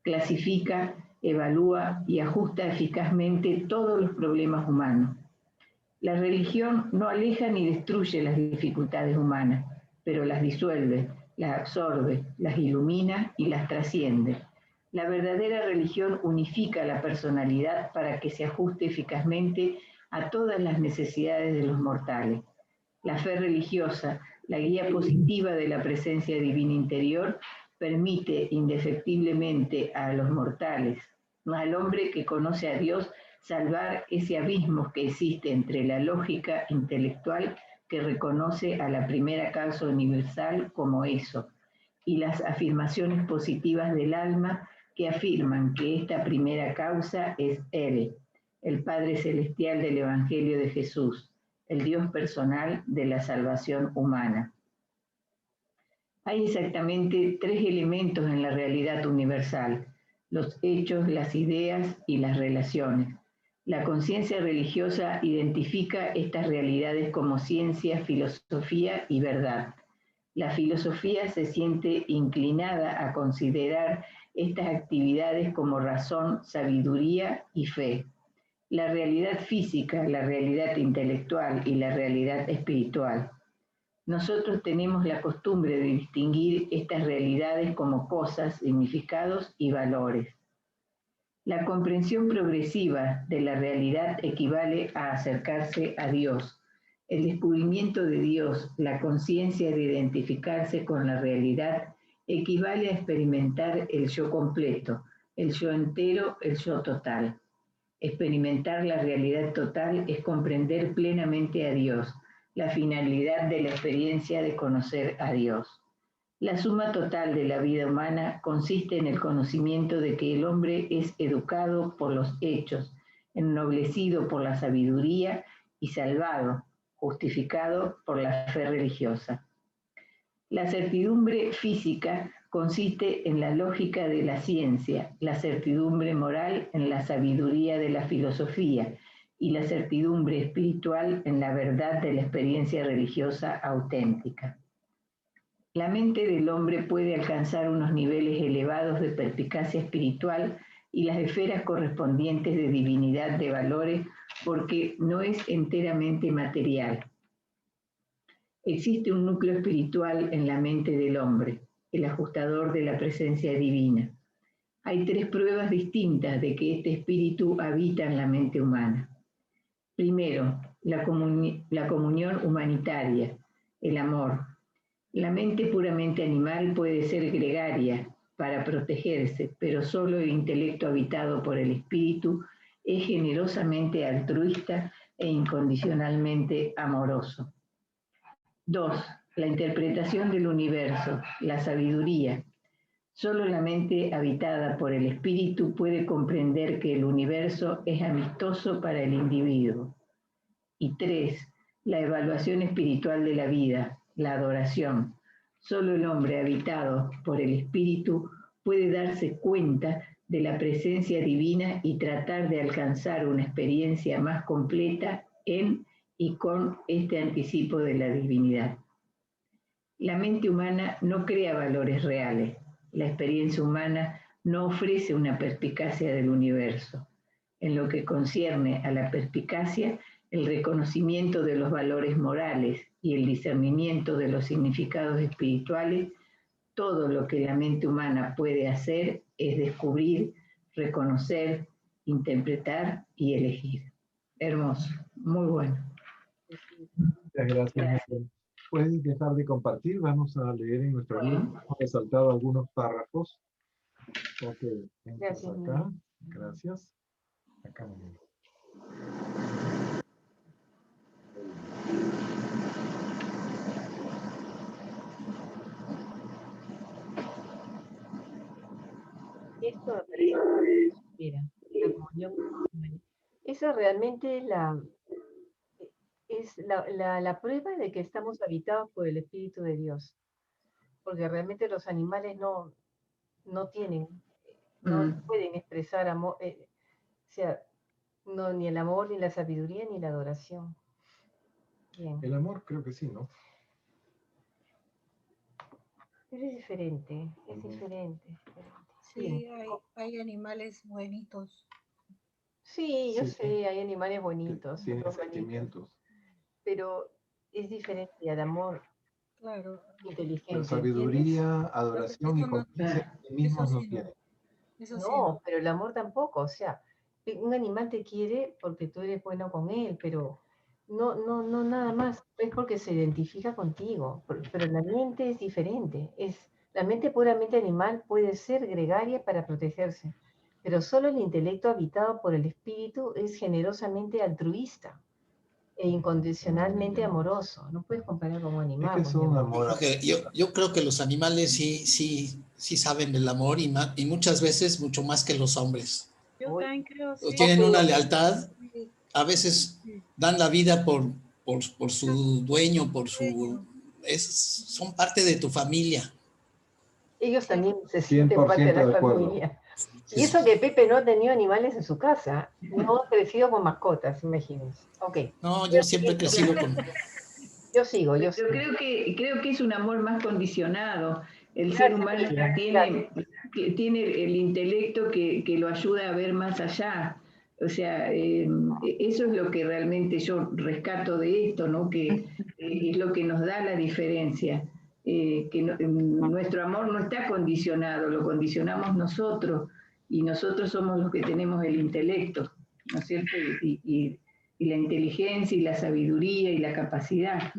Clasifica, evalúa y ajusta eficazmente todos los problemas humanos. La religión no aleja ni destruye las dificultades humanas, pero las disuelve, las absorbe, las ilumina y las trasciende. La verdadera religión unifica la personalidad para que se ajuste eficazmente a todas las necesidades de los mortales. La fe religiosa, la guía positiva de la presencia divina interior, permite indefectiblemente a los mortales, al hombre que conoce a Dios, salvar ese abismo que existe entre la lógica intelectual que reconoce a la primera causa universal como eso, y las afirmaciones positivas del alma que afirman que esta primera causa es Él, el Padre Celestial del Evangelio de Jesús, el Dios personal de la salvación humana. Hay exactamente 3 elementos en la realidad universal: los hechos, las ideas y las relaciones. La conciencia religiosa identifica estas realidades como ciencia, filosofía y verdad. La filosofía se siente inclinada a considerar estas actividades como razón, sabiduría y fe. La realidad física, la realidad intelectual y la realidad espiritual. Nosotros tenemos la costumbre de distinguir estas realidades como cosas, significados y valores. La comprensión progresiva de la realidad equivale a acercarse a Dios. El descubrimiento de Dios, la conciencia de identificarse con la realidad, equivale a experimentar el yo completo, el yo entero, el yo total. Experimentar la realidad total es comprender plenamente a Dios, la finalidad de la experiencia de conocer a Dios. La suma total de la vida humana consiste en el conocimiento de que el hombre es educado por los hechos, ennoblecido por la sabiduría y salvado, justificado por la fe religiosa. La certidumbre física consiste en la lógica de la ciencia, la certidumbre moral en la sabiduría de la filosofía y la certidumbre espiritual en la verdad de la experiencia religiosa auténtica. La mente del hombre puede alcanzar unos niveles elevados de perspicacia espiritual y las esferas correspondientes de divinidad de valores porque no es enteramente material. Existe un núcleo espiritual en la mente del hombre, el ajustador de la presencia divina. Hay 3 pruebas distintas de que este espíritu habita en la mente humana. Primero, la comunión humanitaria, el amor. La mente puramente animal puede ser gregaria para protegerse, pero solo el intelecto habitado por el espíritu es generosamente altruista e incondicionalmente amoroso. 2. La interpretación del universo, la sabiduría. Solo la mente habitada por el espíritu puede comprender que el universo es amistoso para el individuo. Y 3. La evaluación espiritual de la vida, la adoración. Solo el hombre habitado por el espíritu puede darse cuenta de la presencia divina y tratar de alcanzar una experiencia más completa en y con este anticipo de la divinidad. La mente humana no crea valores reales. La experiencia humana no ofrece una perspicacia del universo. En lo que concierne a la perspicacia, el reconocimiento de los valores morales y el discernimiento de los significados espirituales, todo lo que la mente humana puede hacer es descubrir, reconocer, interpretar y elegir. Hermoso, muy bueno. Muchas gracias. Puedes dejar de compartir, vamos a leer en nuestro libro. Hemos resaltado algunos párrafos. Ok, entonces acá, gracias. Acá me voy. Esto mira, la comunión. Esa realmente es la prueba de que estamos habitados por el Espíritu de Dios. Porque realmente los animales no tienen, no pueden expresar amor, o sea, no, ni el amor, ni la sabiduría, ni la adoración. Bien. El amor creo que sí, ¿no? Pero es diferente, es diferente. Sí, hay animales bonitos. Sí, yo sé, hay animales bonitos. Tienen sentimientos. Pero es diferente al amor. Claro. Inteligente. Pero sabiduría, adoración y conciencia mismos no tienen. No, pero el amor tampoco. O sea, un animal te quiere porque tú eres bueno con él, pero no nada más. Es porque se identifica contigo. Pero la mente es diferente. La mente puramente animal puede ser gregaria para protegerse, pero solo el intelecto habitado por el espíritu es generosamente altruista e incondicionalmente amoroso. No puedes comparar con un animal. Es que son amor. Porque yo creo que los animales sí saben del amor y muchas veces mucho más que los hombres. Yo también creo, sí. Tienen una lealtad, a veces dan la vida por su dueño, son parte de tu familia. Ellos también se sienten parte de la familia. Y eso que Pepe no ha tenido animales en su casa, no ha crecido con mascotas, imagínense. Okay. No, yo siempre he crecido con... Yo sigo. Creo que es un amor más condicionado. El ser humano tiene el intelecto que lo ayuda a ver más allá. O sea, eso es lo que realmente yo rescato de esto, ¿no? Que es lo que nos da la diferencia. Nuestro amor no está condicionado, lo condicionamos nosotros, y nosotros somos los que tenemos el intelecto, ¿no es cierto? Y la inteligencia y la sabiduría y la capacidad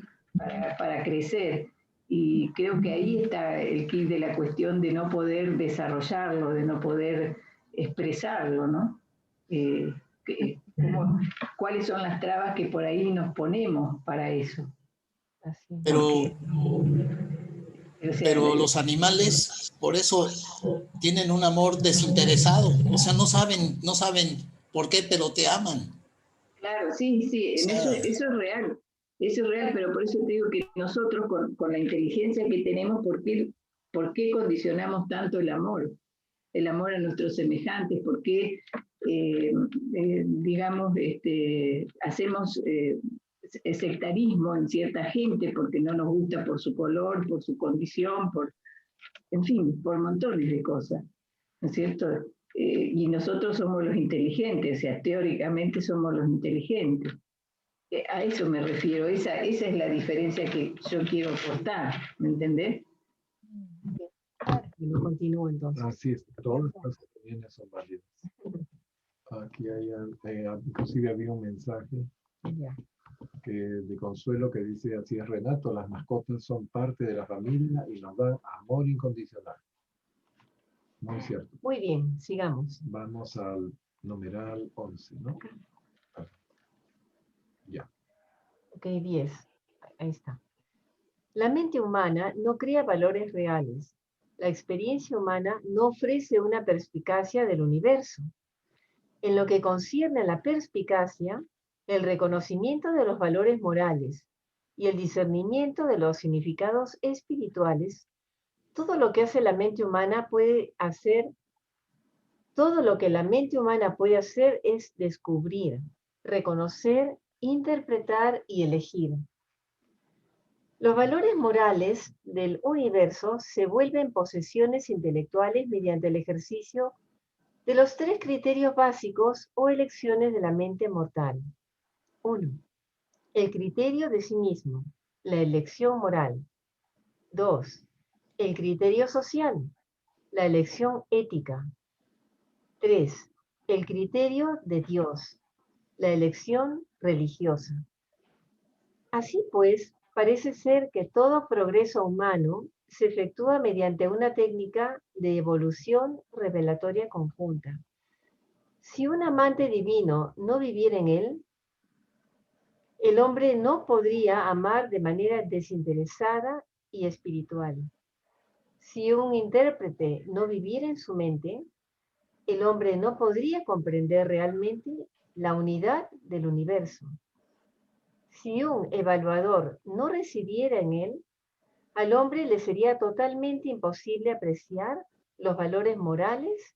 para crecer. Y creo que ahí está el quid de la cuestión de no poder desarrollarlo, de no poder expresarlo, ¿no? cuáles son las trabas que por ahí nos ponemos para eso. Pero los animales, por eso tienen un amor desinteresado. O sea, no saben por qué, pero te aman. Claro, sí, eso es real. Eso es real, pero por eso te digo que nosotros, con la inteligencia que tenemos, ¿por qué condicionamos tanto el amor? El amor a nuestros semejantes, ¿por qué, digamos, hacemos sectarismo en cierta gente porque no nos gusta por su color, por su condición, en fin, por montones de cosas, ¿no es cierto? Y nosotros somos los inteligentes, o sea, teóricamente somos los inteligentes. A eso me refiero, esa es la diferencia que yo quiero aportar, ¿me entendés? No continúo entonces. Así es, todas las opiniones son válidas. Aquí hay, inclusive había un mensaje de Consuelo que dice, así es Renato, las mascotas son parte de la familia y nos dan amor incondicional. Muy cierto. Muy bien, sigamos. Vamos al numeral 11, ¿no? Ya. Ok, 10. Ahí está. La mente humana no crea valores reales. La experiencia humana no ofrece una perspicacia del universo. En lo que concierne a la perspicacia, el reconocimiento de los valores morales y el discernimiento de los significados espirituales, todo lo que la mente humana puede hacer es descubrir, reconocer, interpretar y elegir. Los valores morales del universo se vuelven posesiones intelectuales mediante el ejercicio de los 3 criterios básicos o elecciones de la mente mortal. 1. El criterio de sí mismo, la elección moral. 2. El criterio social, la elección ética. 3. El criterio de Dios, la elección religiosa. Así pues, parece ser que todo progreso humano se efectúa mediante una técnica de evolución revelatoria conjunta. Si un amante divino no viviera en él, el hombre no podría amar de manera desinteresada y espiritual. Si un intérprete no viviera en su mente, el hombre no podría comprender realmente la unidad del universo. Si un evaluador no residiera en él, al hombre le sería totalmente imposible apreciar los valores morales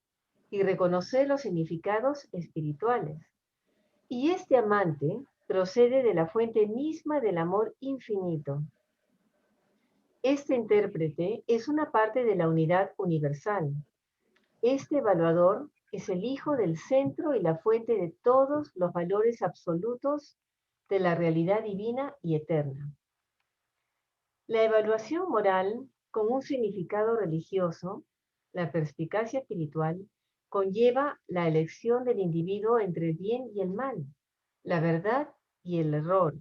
y reconocer los significados espirituales. Y este amante procede de la fuente misma del amor infinito. Este intérprete es una parte de la unidad universal. Este evaluador es el hijo del centro y la fuente de todos los valores absolutos de la realidad divina y eterna. La evaluación moral con un significado religioso, la perspicacia espiritual, conlleva la elección del individuo entre el bien y el mal, la verdad y el error,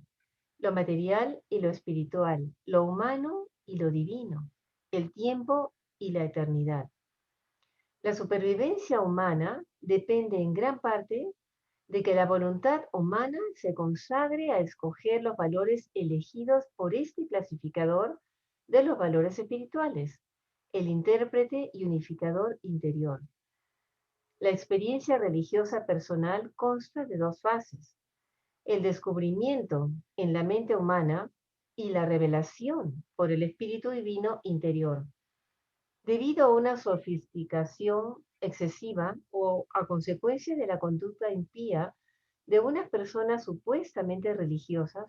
lo material y lo espiritual, lo humano y lo divino, el tiempo y la eternidad. La supervivencia humana depende en gran parte de que la voluntad humana se consagre a escoger los valores elegidos por este clasificador de los valores espirituales, el intérprete y unificador interior. La experiencia religiosa personal consta de 2 fases: el descubrimiento en la mente humana y la revelación por el Espíritu Divino interior. Debido a una sofisticación excesiva o a consecuencia de la conducta impía de unas personas supuestamente religiosas,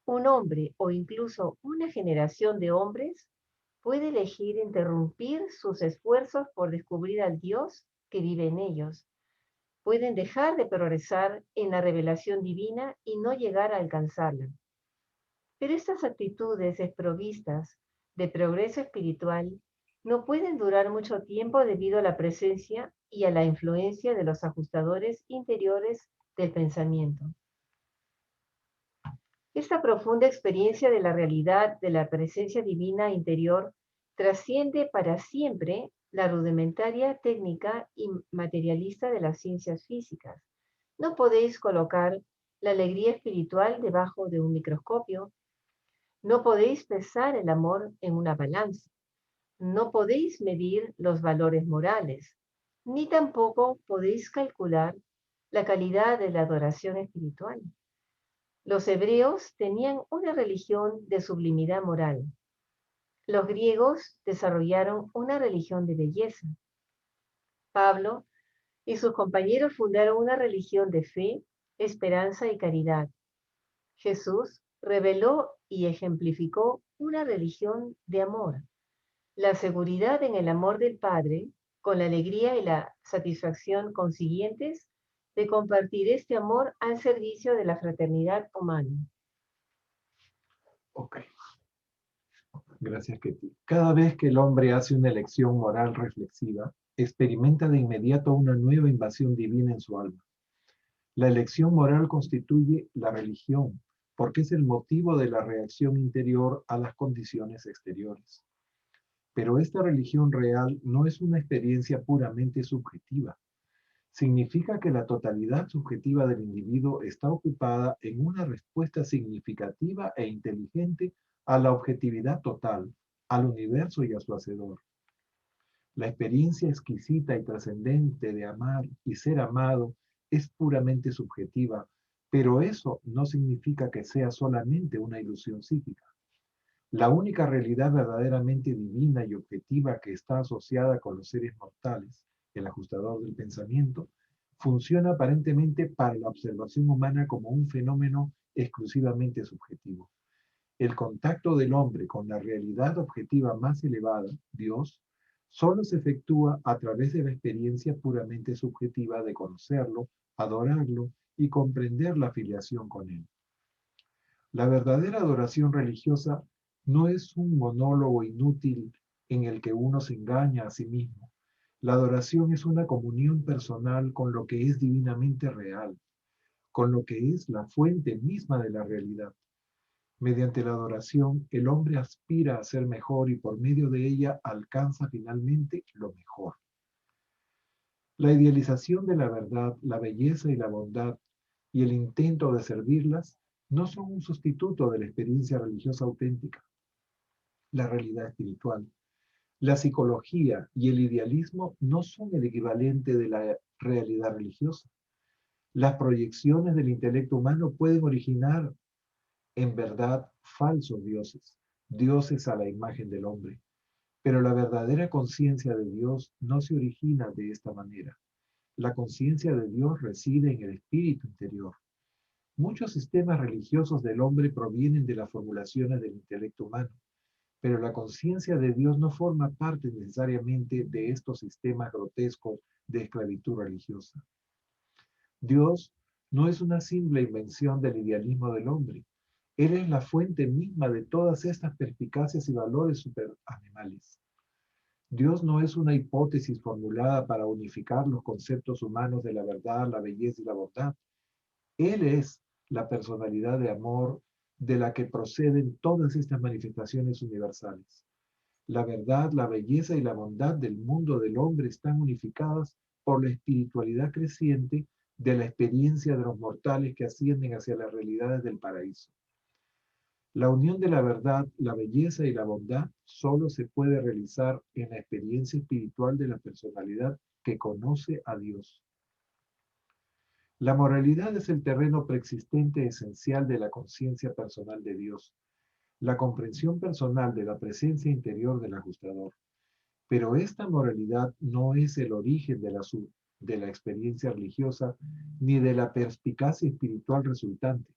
un hombre o incluso una generación de hombres puede elegir interrumpir sus esfuerzos por descubrir al Dios que vive en ellos. Pueden dejar de progresar en la revelación divina y no llegar a alcanzarla. Pero estas actitudes desprovistas de progreso espiritual no pueden durar mucho tiempo debido a la presencia y a la influencia de los ajustadores interiores del pensamiento. Esta profunda experiencia de la realidad de la presencia divina interior trasciende para siempre la rudimentaria técnica y materialista de las ciencias físicas No podéis colocar la alegría espiritual debajo de un microscopio. No podéis pesar el amor en una balanza. No podéis medir los valores morales, ni tampoco podéis calcular la calidad de la adoración espiritual. Los hebreos tenían una religión de sublimidad moral. Los griegos desarrollaron una religión de belleza. Pablo y sus compañeros fundaron una religión de fe, esperanza y caridad. Jesús reveló y ejemplificó una religión de amor. La seguridad en el amor del Padre, con la alegría y la satisfacción consiguientes de compartir este amor al servicio de la fraternidad humana. Ok. Gracias, Ketty. Cada vez que el hombre hace una elección moral reflexiva, experimenta de inmediato una nueva invasión divina en su alma. La elección moral constituye la religión, porque es el motivo de la reacción interior a las condiciones exteriores. Pero esta religión real no es una experiencia puramente subjetiva. Significa que la totalidad subjetiva del individuo está ocupada en una respuesta significativa e inteligente a la objetividad total, al universo y a su hacedor. La experiencia exquisita y trascendente de amar y ser amado es puramente subjetiva, pero eso no significa que sea solamente una ilusión psíquica. La única realidad verdaderamente divina y objetiva que está asociada con los seres mortales, el ajustador del pensamiento, funciona aparentemente para la observación humana como un fenómeno exclusivamente subjetivo. El contacto del hombre con la realidad objetiva más elevada, Dios, solo se efectúa a través de la experiencia puramente subjetiva de conocerlo, adorarlo y comprender la filiación con él. La verdadera adoración religiosa no es un monólogo inútil en el que uno se engaña a sí mismo. La adoración es una comunión personal con lo que es divinamente real, con lo que es la fuente misma de la realidad. Mediante la adoración, el hombre aspira a ser mejor y por medio de ella alcanza finalmente lo mejor. La idealización de la verdad, la belleza y la bondad y el intento de servirlas no son un sustituto de la experiencia religiosa auténtica. La realidad espiritual, la psicología y el idealismo no son el equivalente de la realidad religiosa. Las proyecciones del intelecto humano pueden originar en verdad falsos dioses, dioses a la imagen del hombre. Pero la verdadera conciencia de Dios no se origina de esta manera. La conciencia de Dios reside en el espíritu interior. Muchos sistemas religiosos del hombre provienen de las formulaciones del intelecto humano, pero la conciencia de Dios no forma parte necesariamente de estos sistemas grotescos de esclavitud religiosa. Dios no es una simple invención del idealismo del hombre. Él es la fuente misma de todas estas perspicacias y valores superanimales. Dios no es una hipótesis formulada para unificar los conceptos humanos de la verdad, la belleza y la bondad. Él es la personalidad de amor de la que proceden todas estas manifestaciones universales. La verdad, la belleza y la bondad del mundo del hombre están unificadas por la espiritualidad creciente de la experiencia de los mortales que ascienden hacia las realidades del paraíso. La unión de la verdad, la belleza y la bondad solo se puede realizar en la experiencia espiritual de la personalidad que conoce a Dios. La moralidad es el terreno preexistente esencial de la conciencia personal de Dios, la comprensión personal de la presencia interior del ajustador. Pero esta moralidad no es el origen de la experiencia religiosa ni de la perspicacia espiritual resultante.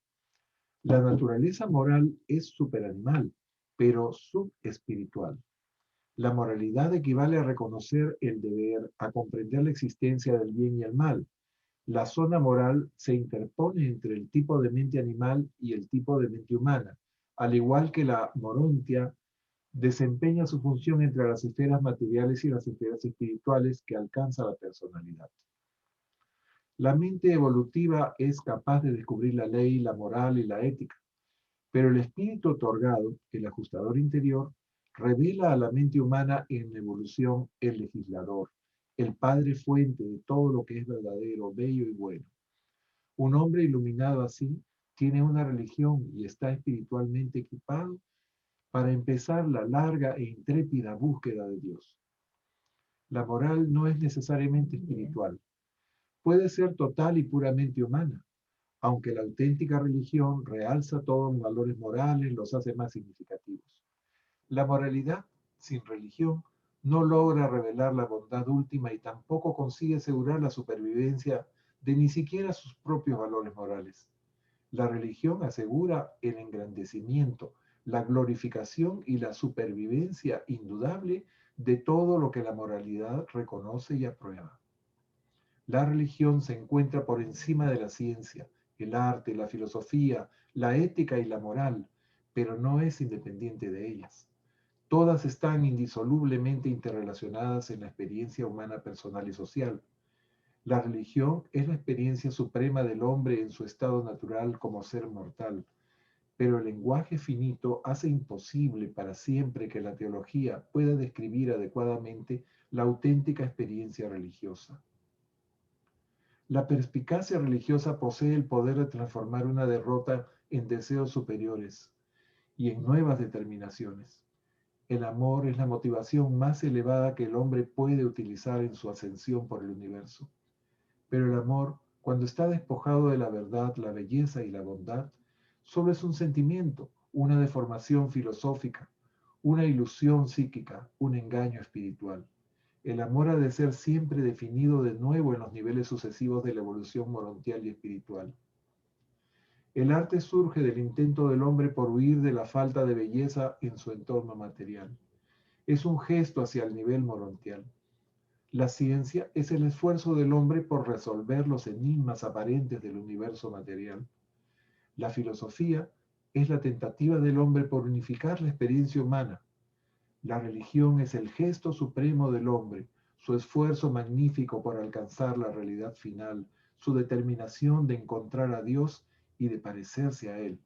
La naturaleza moral es superanimal, pero subespiritual. La moralidad equivale a reconocer el deber, a comprender la existencia del bien y el mal. La zona moral se interpone entre el tipo de mente animal y el tipo de mente humana, al igual que la morontia desempeña su función entre las esferas materiales y las esferas espirituales que alcanza la personalidad. La mente evolutiva es capaz de descubrir la ley, la moral y la ética, pero el espíritu otorgado, el ajustador interior, revela a la mente humana en evolución el legislador, el padre fuente de todo lo que es verdadero, bello y bueno. Un hombre iluminado así tiene una religión y está espiritualmente equipado para empezar la larga e intrépida búsqueda de Dios. La moral no es necesariamente espiritual. Puede ser total y puramente humana, aunque la auténtica religión realza todos los valores morales, los hace más significativos. La moralidad, sin religión, no logra revelar la bondad última y tampoco consigue asegurar la supervivencia de ni siquiera sus propios valores morales. La religión asegura el engrandecimiento, la glorificación y la supervivencia indudable de todo lo que la moralidad reconoce y aprueba. La religión se encuentra por encima de la ciencia, el arte, la filosofía, la ética y la moral, pero no es independiente de ellas. Todas están indisolublemente interrelacionadas en la experiencia humana personal y social. La religión es la experiencia suprema del hombre en su estado natural como ser mortal, pero el lenguaje finito hace imposible para siempre que la teología pueda describir adecuadamente la auténtica experiencia religiosa. La perspicacia religiosa posee el poder de transformar una derrota en deseos superiores y en nuevas determinaciones. El amor es la motivación más elevada que el hombre puede utilizar en su ascensión por el universo. Pero el amor, cuando está despojado de la verdad, la belleza y la bondad, solo es un sentimiento, una deformación filosófica, una ilusión psíquica, un engaño espiritual. El amor ha de ser siempre definido de nuevo en los niveles sucesivos de la evolución morontial y espiritual. El arte surge del intento del hombre por huir de la falta de belleza en su entorno material. Es un gesto hacia el nivel morontial. La ciencia es el esfuerzo del hombre por resolver los enigmas aparentes del universo material. La filosofía es la tentativa del hombre por unificar la experiencia humana. La religión es el gesto supremo del hombre, su esfuerzo magnífico por alcanzar la realidad final, su determinación de encontrar a Dios y de parecerse a Él.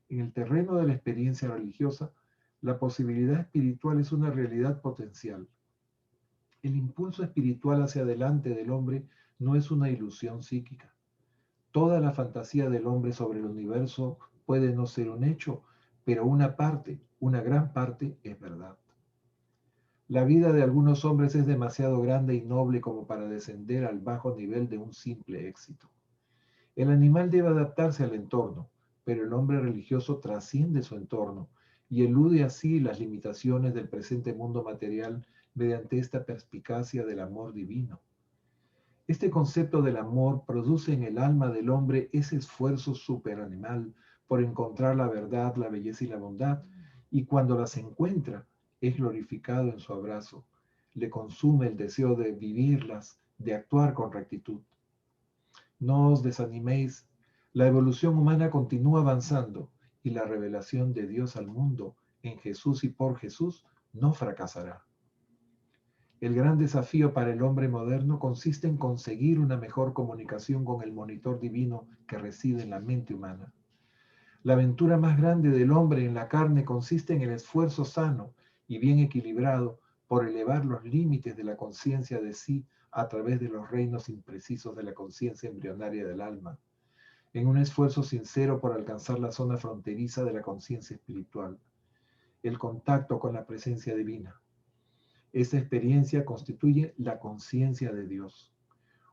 En el terreno de la experiencia religiosa, la posibilidad espiritual es una realidad potencial. El impulso espiritual hacia adelante del hombre no es una ilusión psíquica. Toda la fantasía del hombre sobre el universo puede no ser un hecho, pero una parte, una gran parte, es verdad. La vida de algunos hombres es demasiado grande y noble como para descender al bajo nivel de un simple éxito. El animal debe adaptarse al entorno, pero el hombre religioso trasciende su entorno y elude así las limitaciones del presente mundo material mediante esta perspicacia del amor divino. Este concepto del amor produce en el alma del hombre ese esfuerzo superanimal por encontrar la verdad, la belleza y la bondad, y cuando las encuentra, es glorificado en su abrazo. Le consume el deseo de vivirlas, de actuar con rectitud. No os desaniméis, la evolución humana continúa avanzando y la revelación de Dios al mundo en Jesús y por Jesús no fracasará. El gran desafío para el hombre moderno consiste en conseguir una mejor comunicación con el monitor divino que reside en la mente humana. La aventura más grande del hombre en la carne consiste en el esfuerzo sano y bien equilibrado por elevar los límites de la conciencia de sí a través de los reinos imprecisos de la conciencia embrionaria del alma, en un esfuerzo sincero por alcanzar la zona fronteriza de la conciencia espiritual, el contacto con la presencia divina. Esta experiencia constituye la conciencia de Dios,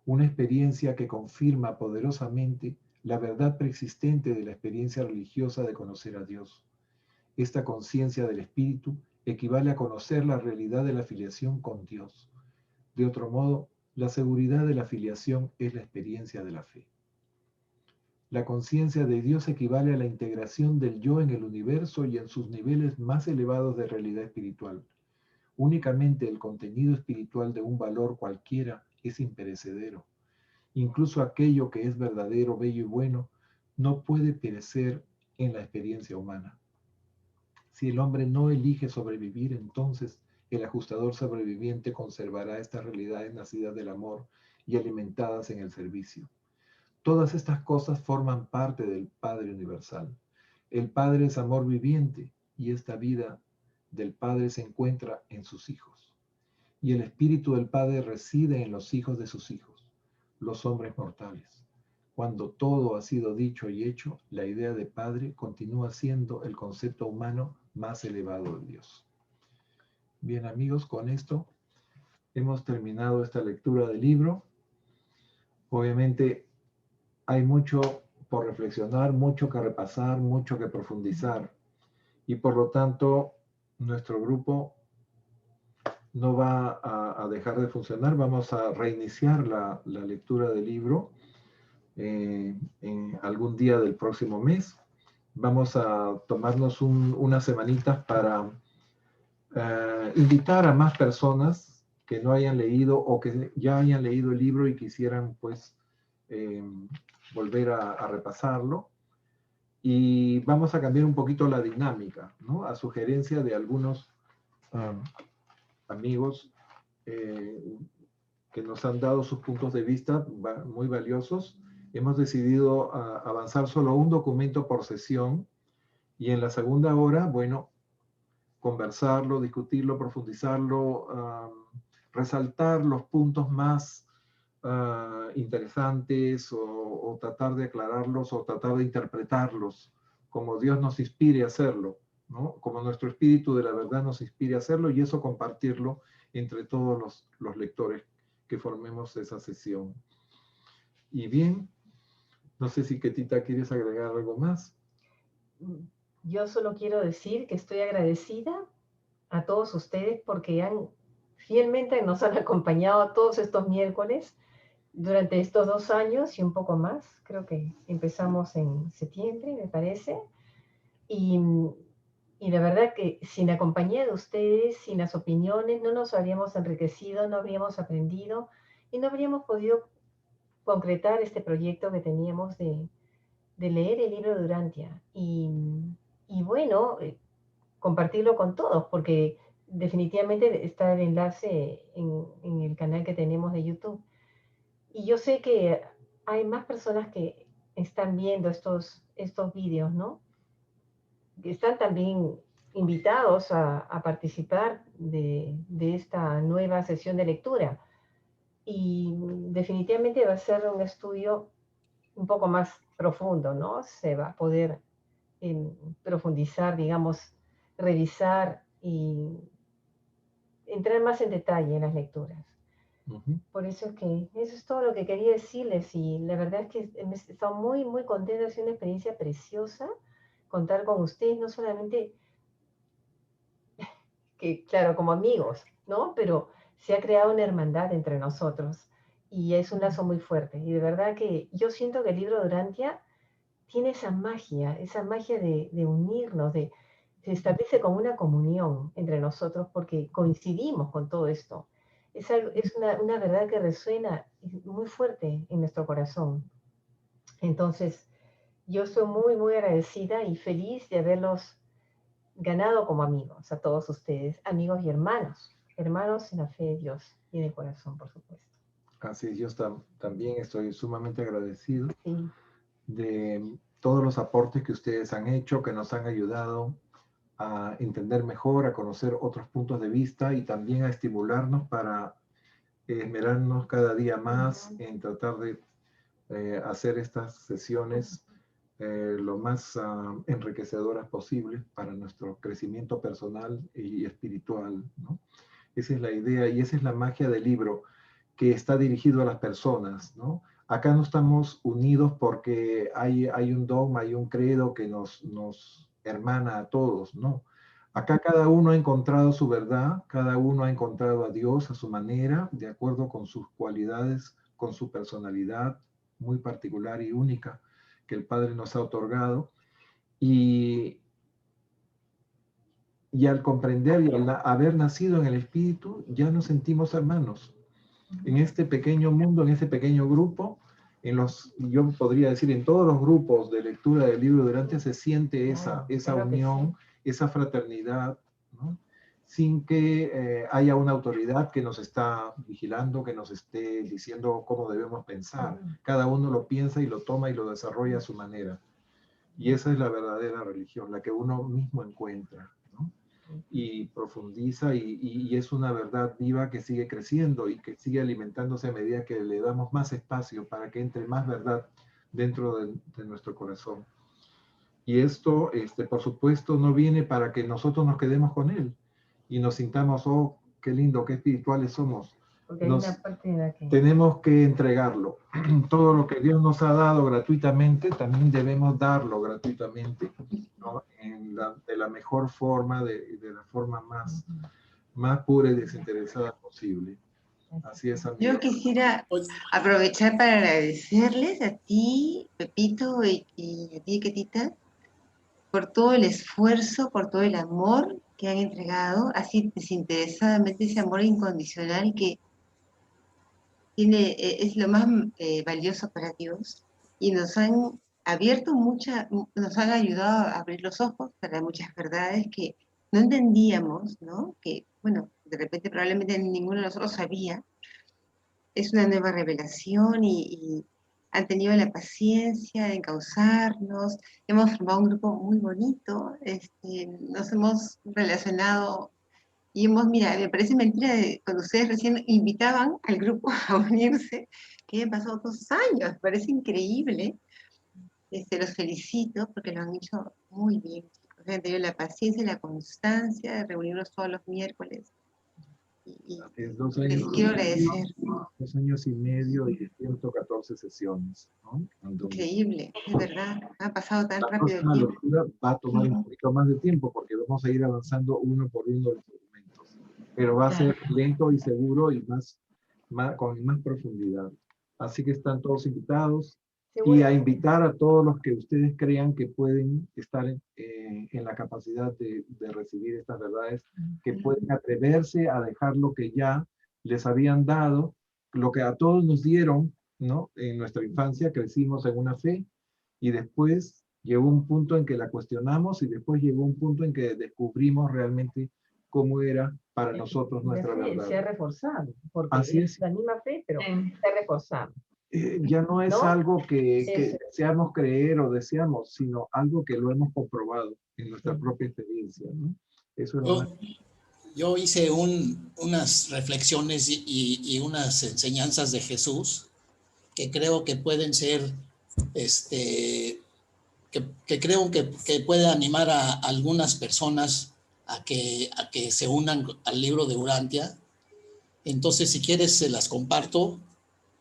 una experiencia que confirma poderosamente la verdad preexistente de la experiencia religiosa de conocer a Dios. Esta conciencia del Espíritu equivale a conocer la realidad de la filiación con Dios. De otro modo, la seguridad de la filiación es la experiencia de la fe. La conciencia de Dios equivale a la integración del yo en el universo y en sus niveles más elevados de realidad espiritual. Únicamente el contenido espiritual de un valor cualquiera es imperecedero. Incluso aquello que es verdadero, bello y bueno, no puede perecer en la experiencia humana. Si el hombre no elige sobrevivir, entonces el ajustador sobreviviente conservará estas realidades nacidas del amor y alimentadas en el servicio. Todas estas cosas forman parte del Padre Universal. El Padre es amor viviente y esta vida del Padre se encuentra en sus hijos. Y el Espíritu del Padre reside en los hijos de sus hijos, los hombres mortales. Cuando todo ha sido dicho y hecho, la idea de Padre continúa siendo el concepto humano más elevado de Dios. Bien, amigos, con esto hemos terminado esta lectura del libro. Obviamente hay mucho por reflexionar, mucho que repasar, mucho que profundizar. Y por lo tanto, nuestro grupo no va a dejar de funcionar. Vamos a reiniciar la lectura del libro en algún día del próximo mes. Vamos a tomarnos unas semanitas para invitar a más personas que no hayan leído o que ya hayan leído el libro y quisieran pues volver a repasarlo. Y vamos a cambiar un poquito la dinámica, ¿no? A sugerencia de algunos amigos que nos han dado sus puntos de vista muy valiosos. Hemos decidido avanzar solo un documento por sesión y en la segunda hora, bueno, conversarlo, discutirlo, profundizarlo, resaltar los puntos más interesantes o tratar de aclararlos o tratar de interpretarlos como Dios nos inspire a hacerlo, ¿no? Como nuestro espíritu de la verdad nos inspire a hacerlo y eso compartirlo entre todos los lectores que formemos esa sesión. Y bien, no sé si Ketita quieres agregar algo más. Yo solo quiero decir que estoy agradecida a todos ustedes porque fielmente nos han acompañado todos estos miércoles durante estos 2 años y un poco más. Creo que empezamos en septiembre, me parece. Y la verdad que sin la compañía de ustedes, sin las opiniones, no nos habríamos enriquecido, no habríamos aprendido y no habríamos podido concretar este proyecto que teníamos de leer el libro de Durantia. Y bueno, compartirlo con todos, porque definitivamente está el enlace en el canal que tenemos de YouTube. Y yo sé que hay más personas que están viendo estos vídeos, ¿no? Que están también invitados a participar de esta nueva sesión de lectura. Y definitivamente va a ser un estudio un poco más profundo, ¿no? Se va a poder profundizar, digamos, revisar y entrar más en detalle en las lecturas. Por eso es que eso es todo lo que quería decirles y la verdad es que estoy muy, muy contenta, es una experiencia preciosa contar con ustedes, no solamente que, claro, como amigos, ¿no? Pero se ha creado una hermandad entre nosotros y es un lazo muy fuerte. Y de verdad que yo siento que el libro Durantia tiene esa magia de unirnos, se establece como una comunión entre nosotros porque coincidimos con todo esto. Es una verdad que resuena muy fuerte en nuestro corazón. Entonces, yo estoy muy, muy agradecida y feliz de haberlos ganado como amigos, a todos ustedes, amigos y hermanos en la fe de Dios y en el corazón, por supuesto. Así es, yo también estoy sumamente agradecido Sí. de todos los aportes que ustedes han hecho, que nos han ayudado a entender mejor, a conocer otros puntos de vista y también a estimularnos para esmerarnos cada día más en tratar de hacer estas sesiones lo más enriquecedoras posibles para nuestro crecimiento personal y espiritual, ¿no? Esa es la idea y esa es la magia del libro, que está dirigido a las personas, ¿no? Acá no estamos unidos porque hay un dogma, hay un credo que nos hermana a todos, ¿no? Acá cada uno ha encontrado su verdad, cada uno ha encontrado a Dios a su manera, de acuerdo con sus cualidades, con su personalidad muy particular y única que el Padre nos ha otorgado. Y al comprender y al haber nacido en el Espíritu, ya nos sentimos hermanos. En este pequeño mundo, en este pequeño grupo, yo podría decir, en todos los grupos de lectura del libro Durantia se siente esa unión, esa fraternidad, ¿no? Sin que haya una autoridad que nos está vigilando, que nos esté diciendo cómo debemos pensar. Cada uno lo piensa y lo toma y lo desarrolla a su manera. Y esa es la verdadera religión, la que uno mismo encuentra, ¿no? Y profundiza y es una verdad viva que sigue creciendo y que sigue alimentándose a medida que le damos más espacio para que entre más verdad dentro de nuestro corazón. Y esto, por supuesto, no viene para que nosotros nos quedemos con Él y nos sintamos, oh, qué lindo, qué espirituales somos. Porque hay una parte en la que... Tenemos que entregarlo. Todo lo que Dios nos ha dado gratuitamente, también debemos darlo gratuitamente, ¿no? De la mejor forma, de la forma más pura y desinteresada posible. Así es, amigo. Yo quisiera aprovechar para agradecerles a ti, Pepito, y a ti, Ketita, por todo el esfuerzo, por todo el amor que han entregado, así desinteresadamente, ese amor incondicional que es lo más valioso para Dios, y nos han abierto nos han ayudado a abrir los ojos para muchas verdades que no entendíamos, ¿no? Que, bueno, de repente probablemente ninguno de nosotros sabía. Es una nueva revelación y han tenido la paciencia de encauzarnos. Hemos formado un grupo muy bonito, nos hemos relacionado y mira, me parece mentira cuando ustedes recién invitaban al grupo a unirse, que han pasado 2 años, parece increíble. Los felicito porque lo han hecho muy bien. Han tenido la paciencia y la constancia de reunirnos todos los miércoles. Y les quiero agradecer. 2 años y medio y 114 sesiones, ¿no? Increíble, es verdad. Ha pasado tan rápido el tiempo. La tiempo. lectura va a tomar un poquito más de tiempo porque vamos a ir avanzando uno por uno los documentos. Pero va a ser lento y seguro y con más profundidad. Así que están todos invitados. Y a invitar a todos los que ustedes crean que pueden estar en la capacidad de recibir estas verdades, que pueden atreverse a dejar lo que ya les habían dado, lo que a todos nos dieron, ¿no? En nuestra infancia crecimos en una fe y después llegó un punto en que la cuestionamos y después llegó un punto en que descubrimos realmente cómo era para nosotros nuestra verdad. Se ha reforzado, porque así es la misma fe, pero se ha reforzado. Ya no es ¿no? algo que deseamos creer o deseamos, sino algo que lo hemos comprobado en nuestra propia experiencia, ¿no? Eso es yo hice unas reflexiones y unas enseñanzas de Jesús que creo que pueden ser, que creo que puede animar a algunas personas a que se unan al libro de Urantia. Entonces, si quieres, se las comparto.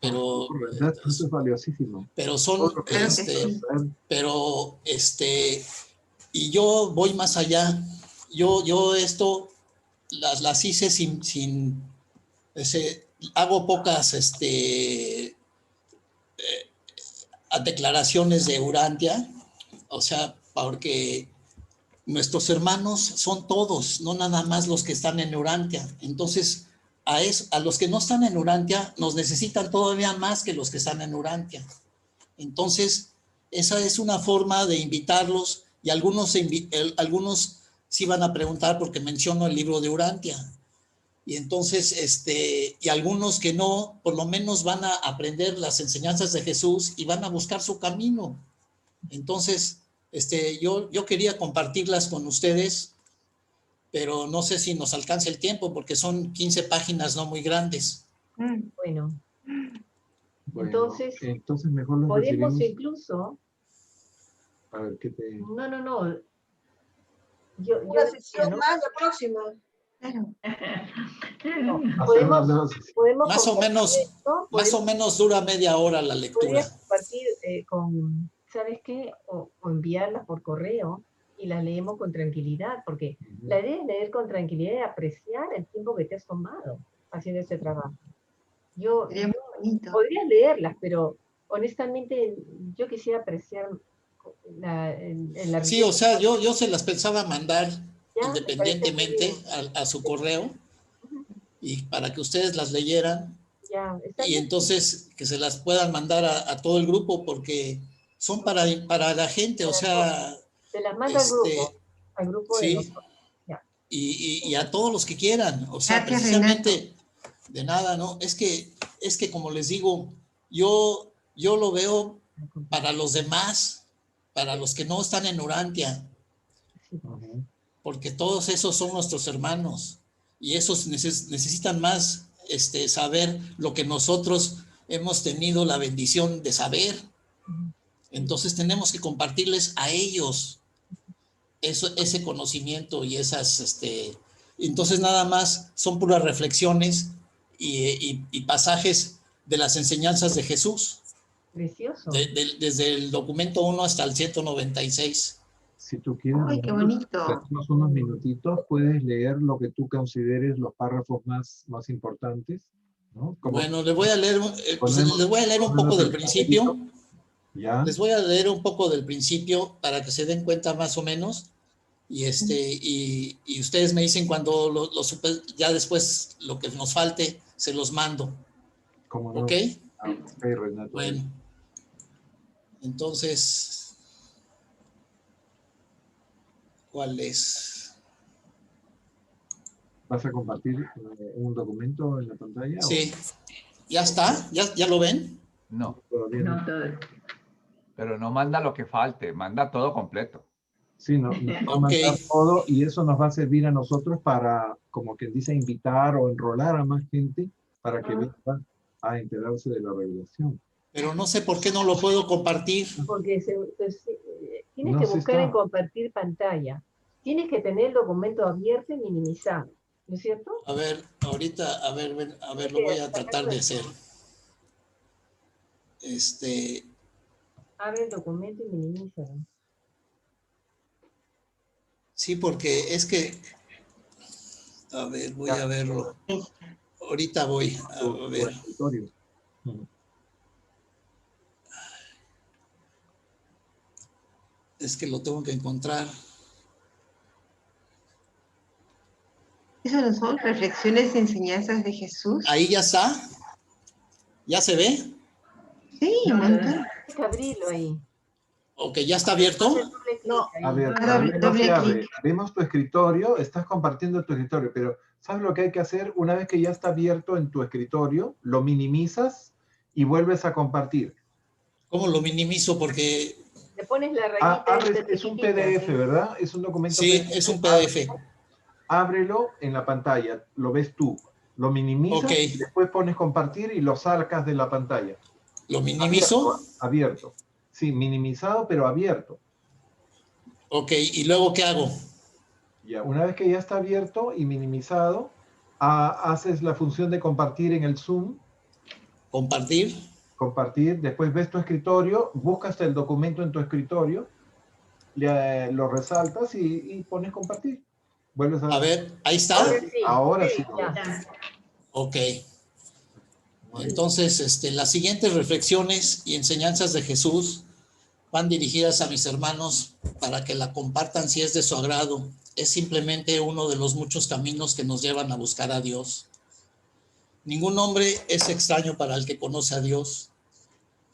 Pero eso es valiosísimo. Pero son, y yo voy más allá. Yo esto las hice hago pocas declaraciones de Urantia, o sea, porque nuestros hermanos son todos, no nada más los que están en Urantia. Entonces, a los que no están en Urantia nos necesitan todavía más que los que están en Urantia. Entonces, esa es una forma de invitarlos, y algunos sí van a preguntar porque menciono el libro de Urantia. Y entonces, y algunos que no, por lo menos van a aprender las enseñanzas de Jesús y van a buscar su camino. Entonces, yo quería compartirlas con ustedes, pero no sé si nos alcanza el tiempo porque son 15 páginas no muy grandes. Bueno, entonces mejor lo podemos incluso... A ver, ¿qué te...? No. Una sesión más, la próxima. Claro. No, podemos más o menos dura media hora la lectura. Podrías compartir ¿sabes qué? O enviarlas por correo y las leemos con tranquilidad, porque la idea es leer con tranquilidad y apreciar el tiempo que te has tomado haciendo este trabajo. Podrías leerlas, pero honestamente yo quisiera apreciar la sí, o sea, yo se las pensaba mandar independientemente a su correo y para que ustedes las leyeran y entonces que se las puedan mandar a todo el grupo porque son para la gente, o sea... Se las manda al grupo sí, de nosotros. Y a todos los que quieran, o sea, gracias, precisamente Renato. De nada, ¿no? Es que como les digo, yo lo veo para los demás, para los que no están en Urantia, porque todos esos son nuestros hermanos y esos necesitan más saber lo que nosotros hemos tenido la bendición de saber. Entonces tenemos que compartirles a ellos ese conocimiento y esas, entonces nada más son puras reflexiones y pasajes de las enseñanzas de Jesús. Precioso. Desde el documento 1 hasta el 196. Si tú quieres, ¡Ay, qué bonito! tenemos unos minutitos, puedes leer lo que tú consideres los párrafos más importantes, ¿no? Bueno, les voy a leer un poco del principio. ¿Ya? Les voy a leer un poco del principio para que se den cuenta más o menos. Y, y ustedes me dicen cuando ya después lo que nos falte, se los mando. ¿Cómo no? ¿Ok? Ok, Renato. Bueno. Entonces, ¿cuál es? ¿Vas a compartir un documento en la pantalla? Sí. ¿Ya está? ¿Ya lo ven? No. Todavía no. No, todo. Pero no manda lo que falte, manda todo completo. Sí, nos va a mandar todo y eso nos va a servir a nosotros para, como quien dice, invitar o enrolar a más gente para que venga a enterarse de la revelación. Pero no sé por qué no lo puedo compartir. Porque tienes No, que sí buscar está. en compartir pantalla. Tienes que tener el documento abierto y minimizado, ¿no es cierto? A ver, ahorita, a ver, lo voy a tratar de hacer. Abre el documento y minimízalo. Sí, porque es que, a ver, voy a verlo. Ahorita voy a ver. Es que lo tengo que encontrar. ¿Eso no son reflexiones y enseñanzas de Jesús? Ahí ya está. ¿Ya se ve? Sí, un montón. Tienes que abrirlo ahí. Ok, ¿ya está abierto? No, A ver, no se abre. Vemos tu escritorio, estás compartiendo tu escritorio, pero ¿sabes lo que hay que hacer? Una vez que ya está abierto en tu escritorio, lo minimizas y vuelves a compartir. ¿Cómo lo minimizo? Porque... Le pones la rayita. Es un PDF, ¿verdad? Es un documento Sí, PDF. es un PDF. Ábrelo en la pantalla, lo ves tú. Lo minimizas y después pones compartir y lo sacas de la pantalla. ¿Lo minimizo? Abierto. Sí, minimizado, pero abierto. Ok, ¿y luego qué hago? Ya, una vez que ya está abierto y minimizado, haces la función de compartir en el Zoom. ¿Compartir? Compartir, después ves tu escritorio, buscas el documento en tu escritorio, lo resaltas y pones compartir. Vuelves a ver, ahí está. Ahora sí. Ok. Entonces, las siguientes reflexiones y enseñanzas de Jesús van dirigidas a mis hermanos para que la compartan si es de su agrado. Es simplemente uno de los muchos caminos que nos llevan a buscar a Dios. Ningún hombre es extraño para el que conoce a Dios.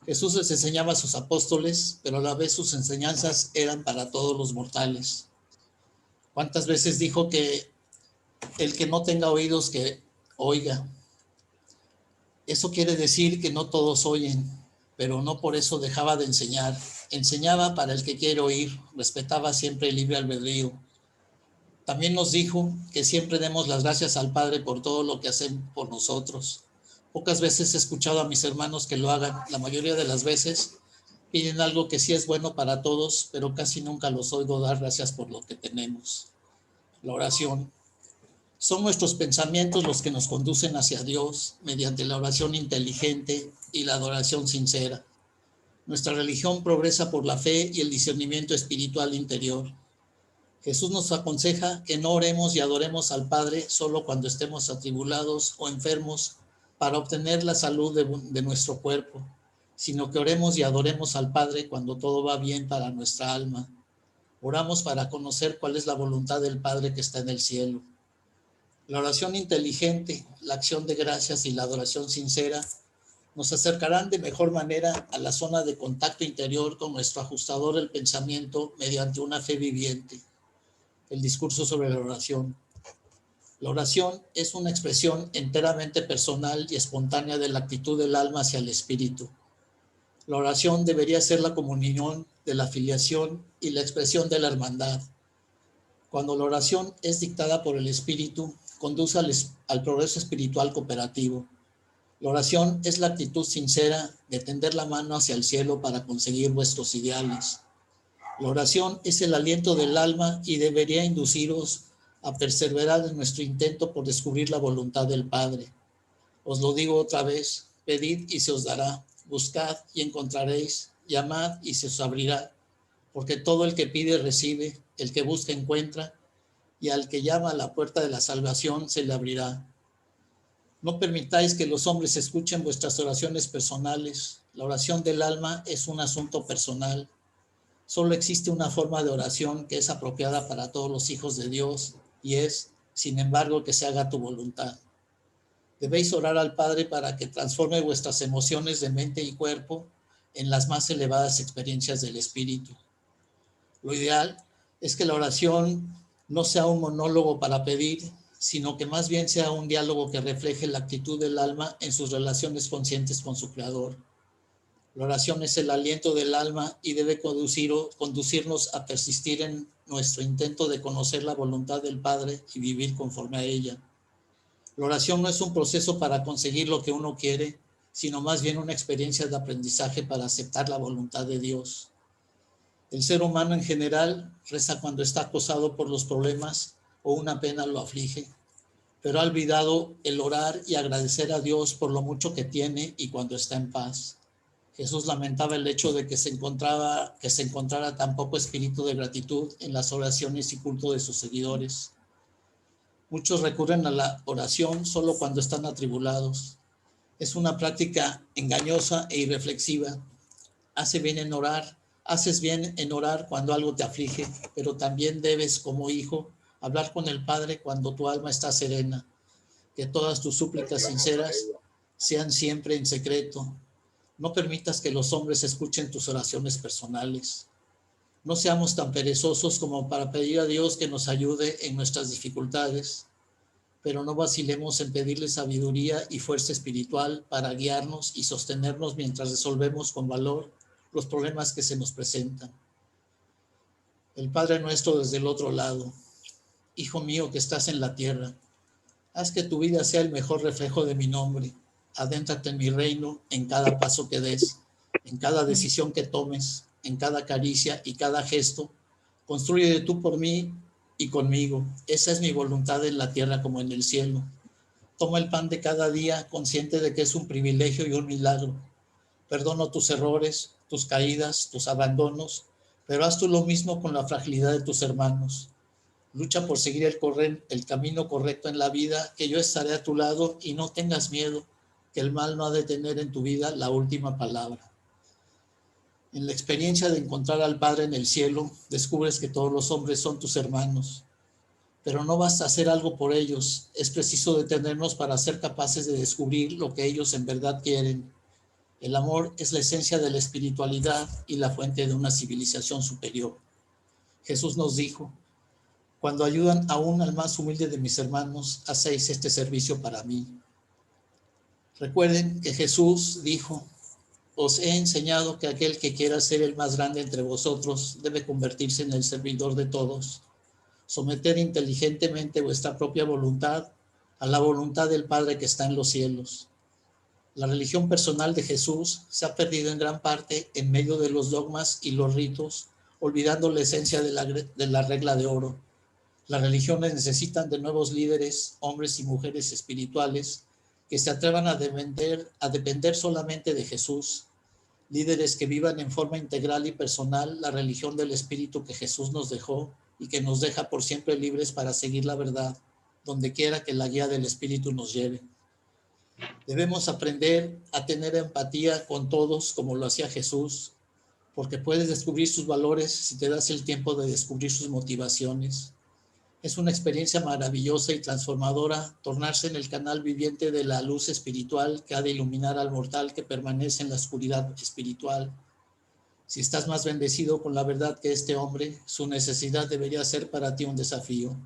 Jesús les enseñaba a sus apóstoles, pero a la vez sus enseñanzas eran para todos los mortales. ¿Cuántas veces dijo que el que no tenga oídos que oiga? Eso quiere decir que no todos oyen, pero no por eso dejaba de enseñar. Enseñaba para el que quiere oír, respetaba siempre el libre albedrío. También nos dijo que siempre demos las gracias al Padre por todo lo que hacen por nosotros. Pocas veces he escuchado a mis hermanos que lo hagan. La mayoría de las veces piden algo que sí es bueno para todos, pero casi nunca los oigo dar gracias por lo que tenemos. La oración. Son nuestros pensamientos los que nos conducen hacia Dios mediante la oración inteligente y la adoración sincera. Nuestra religión progresa por la fe y el discernimiento espiritual interior. Jesús nos aconseja que no oremos y adoremos al Padre solo cuando estemos atribulados o enfermos para obtener la salud de nuestro cuerpo, sino que oremos y adoremos al Padre cuando todo va bien para nuestra alma. Oramos para conocer cuál es la voluntad del Padre que está en el cielo. La oración inteligente, la acción de gracias y la adoración sincera nos acercarán de mejor manera a la zona de contacto interior con nuestro ajustador del pensamiento mediante una fe viviente. El discurso sobre la oración. La oración es una expresión enteramente personal y espontánea de la actitud del alma hacia el espíritu. La oración debería ser la comunión de la filiación y la expresión de la hermandad. Cuando la oración es dictada por el espíritu, conduce al progreso espiritual cooperativo. La oración es la actitud sincera de tender la mano hacia el cielo para conseguir vuestros ideales. La oración es el aliento del alma y debería induciros a perseverar en nuestro intento por descubrir la voluntad del Padre. Os lo digo otra vez, pedid y se os dará, buscad y encontraréis, llamad y se os abrirá, porque todo el que pide recibe, el que busca encuentra, y al que llama a la puerta de la salvación se le abrirá. No permitáis que los hombres escuchen vuestras oraciones personales. La oración del alma es un asunto personal. Solo existe una forma de oración que es apropiada para todos los hijos de Dios y es, sin embargo, que se haga tu voluntad. Debéis orar al Padre para que transforme vuestras emociones de mente y cuerpo en las más elevadas experiencias del Espíritu. Lo ideal es que la oración no sea un monólogo para pedir, sino que más bien sea un diálogo que refleje la actitud del alma en sus relaciones conscientes con su Creador. La oración es el aliento del alma y debe conducirnos a persistir en nuestro intento de conocer la voluntad del Padre y vivir conforme a ella. La oración no es un proceso para conseguir lo que uno quiere, sino más bien una experiencia de aprendizaje para aceptar la voluntad de Dios. El ser humano en general reza cuando está acosado por los problemas o una pena lo aflige, pero ha olvidado el orar y agradecer a Dios por lo mucho que tiene y cuando está en paz. Jesús lamentaba el hecho de que se encontrara tan poco espíritu de gratitud en las oraciones y culto de sus seguidores. Muchos recurren a la oración solo cuando están atribulados. Es una práctica engañosa e irreflexiva. Haces bien en orar cuando algo te aflige, pero también debes, como hijo, hablar con el Padre cuando tu alma está serena. Que todas tus súplicas sinceras sean siempre en secreto. No permitas que los hombres escuchen tus oraciones personales. No seamos tan perezosos como para pedir a Dios que nos ayude en nuestras dificultades, pero no vacilemos en pedirle sabiduría y fuerza espiritual para guiarnos y sostenernos mientras resolvemos con valor los problemas que se nos presentan. El Padre nuestro desde el otro lado. Hijo mío que estás en la tierra, haz que tu vida sea el mejor reflejo de mi nombre. Adéntrate en mi reino en cada paso que des, en cada decisión que tomes, en cada caricia y cada gesto. Construye tú por mí y conmigo. Esa es mi voluntad en la tierra como en el cielo. Toma el pan de cada día, consciente de que es un privilegio y un milagro. Perdono tus errores, tus caídas, tus abandonos, pero haz tú lo mismo con la fragilidad de tus hermanos. Lucha por seguir el camino correcto en la vida, que yo estaré a tu lado y no tengas miedo, que el mal no ha de tener en tu vida la última palabra. En la experiencia de encontrar al Padre en el cielo, descubres que todos los hombres son tus hermanos. Pero no basta hacer algo por ellos, es preciso detenernos para ser capaces de descubrir lo que ellos en verdad quieren. El amor es la esencia de la espiritualidad y la fuente de una civilización superior. Jesús nos dijo: cuando ayudan aún al más humilde de mis hermanos, hacéis este servicio para mí. Recuerden que Jesús dijo: os he enseñado que aquel que quiera ser el más grande entre vosotros debe convertirse en el servidor de todos. Someter inteligentemente vuestra propia voluntad a la voluntad del Padre que está en los cielos. La religión personal de Jesús se ha perdido en gran parte en medio de los dogmas y los ritos, olvidando la esencia de la regla de oro. Las religiones necesitan de nuevos líderes, hombres y mujeres espirituales, que se atrevan a depender solamente de Jesús. Líderes que vivan en forma integral y personal la religión del Espíritu que Jesús nos dejó y que nos deja por siempre libres para seguir la verdad, donde quiera que la guía del Espíritu nos lleve. Debemos aprender a tener empatía con todos como lo hacía Jesús, porque puedes descubrir sus valores si te das el tiempo de descubrir sus motivaciones. Es una experiencia maravillosa y transformadora tornarse en el canal viviente de la luz espiritual que ha de iluminar al mortal que permanece en la oscuridad espiritual. Si estás más bendecido con la verdad que este hombre, su necesidad debería ser para ti un desafío.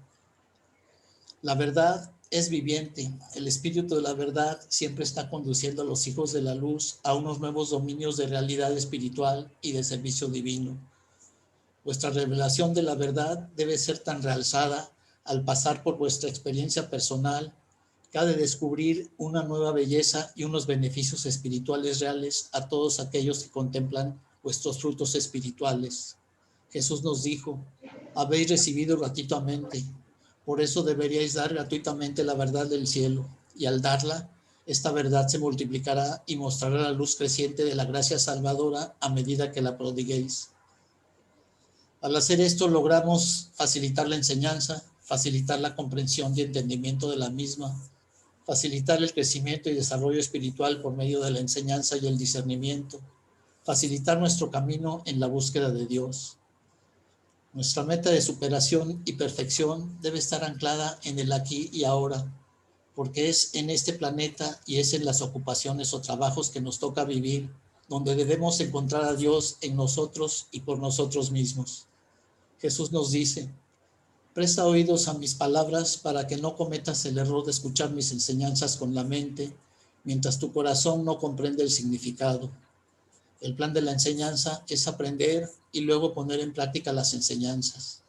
La verdad es viviente. El espíritu de la verdad siempre está conduciendo a los hijos de la luz a unos nuevos dominios de realidad espiritual y de servicio divino. Vuestra revelación de la verdad debe ser tan realzada al pasar por vuestra experiencia personal que ha de descubrir una nueva belleza y unos beneficios espirituales reales a todos aquellos que contemplan vuestros frutos espirituales. Jesús nos dijo, habéis recibido gratuitamente, por eso deberíais dar gratuitamente la verdad del cielo, y al darla, esta verdad se multiplicará y mostrará la luz creciente de la gracia salvadora a medida que la prodiguéis. Al hacer esto logramos facilitar la enseñanza, facilitar la comprensión y entendimiento de la misma, facilitar el crecimiento y desarrollo espiritual por medio de la enseñanza y el discernimiento, facilitar nuestro camino en la búsqueda de Dios. Nuestra meta de superación y perfección debe estar anclada en el aquí y ahora, porque es en este planeta y es en las ocupaciones o trabajos que nos toca vivir, donde debemos encontrar a Dios en nosotros y por nosotros mismos. Jesús nos dice, presta oídos a mis palabras para que no cometas el error de escuchar mis enseñanzas con la mente, mientras tu corazón no comprende el significado. El plan de la enseñanza es aprender y luego poner en práctica las enseñanzas.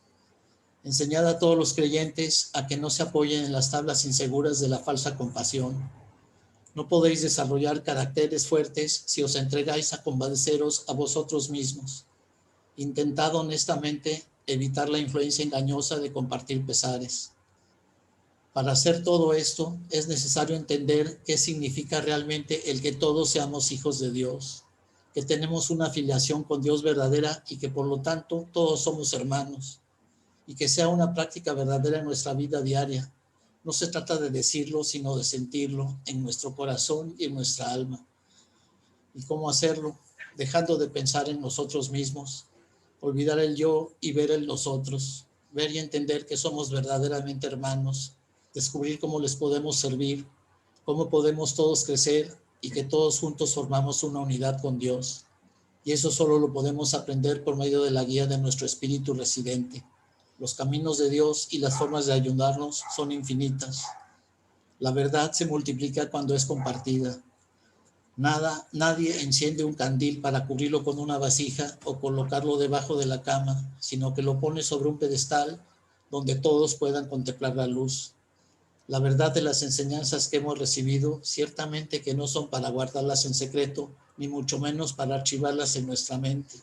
Enseñad a todos los creyentes a que no se apoyen en las tablas inseguras de la falsa compasión. No podéis desarrollar caracteres fuertes si os entregáis a compadeceros a vosotros mismos. Intentad honestamente evitar la influencia engañosa de compartir pesares. Para hacer todo esto es necesario entender qué significa realmente el que todos seamos hijos de Dios, que tenemos una afiliación con Dios verdadera y que por lo tanto todos somos hermanos, y que sea una práctica verdadera en nuestra vida diaria. No se trata de decirlo, sino de sentirlo en nuestro corazón y en nuestra alma. ¿Y cómo hacerlo? Dejando de pensar en nosotros mismos, olvidar el yo y ver el nosotros, ver y entender que somos verdaderamente hermanos, descubrir cómo les podemos servir, cómo podemos todos crecer y que todos juntos formamos una unidad con Dios. Y eso solo lo podemos aprender por medio de la guía de nuestro espíritu residente. Los caminos de Dios y las formas de ayudarnos son infinitas. La verdad se multiplica cuando es compartida. Nadie enciende un candil para cubrirlo con una vasija o colocarlo debajo de la cama, sino que lo pone sobre un pedestal donde todos puedan contemplar la luz. La verdad de las enseñanzas que hemos recibido, ciertamente que no son para guardarlas en secreto, ni mucho menos para archivarlas en nuestra mente.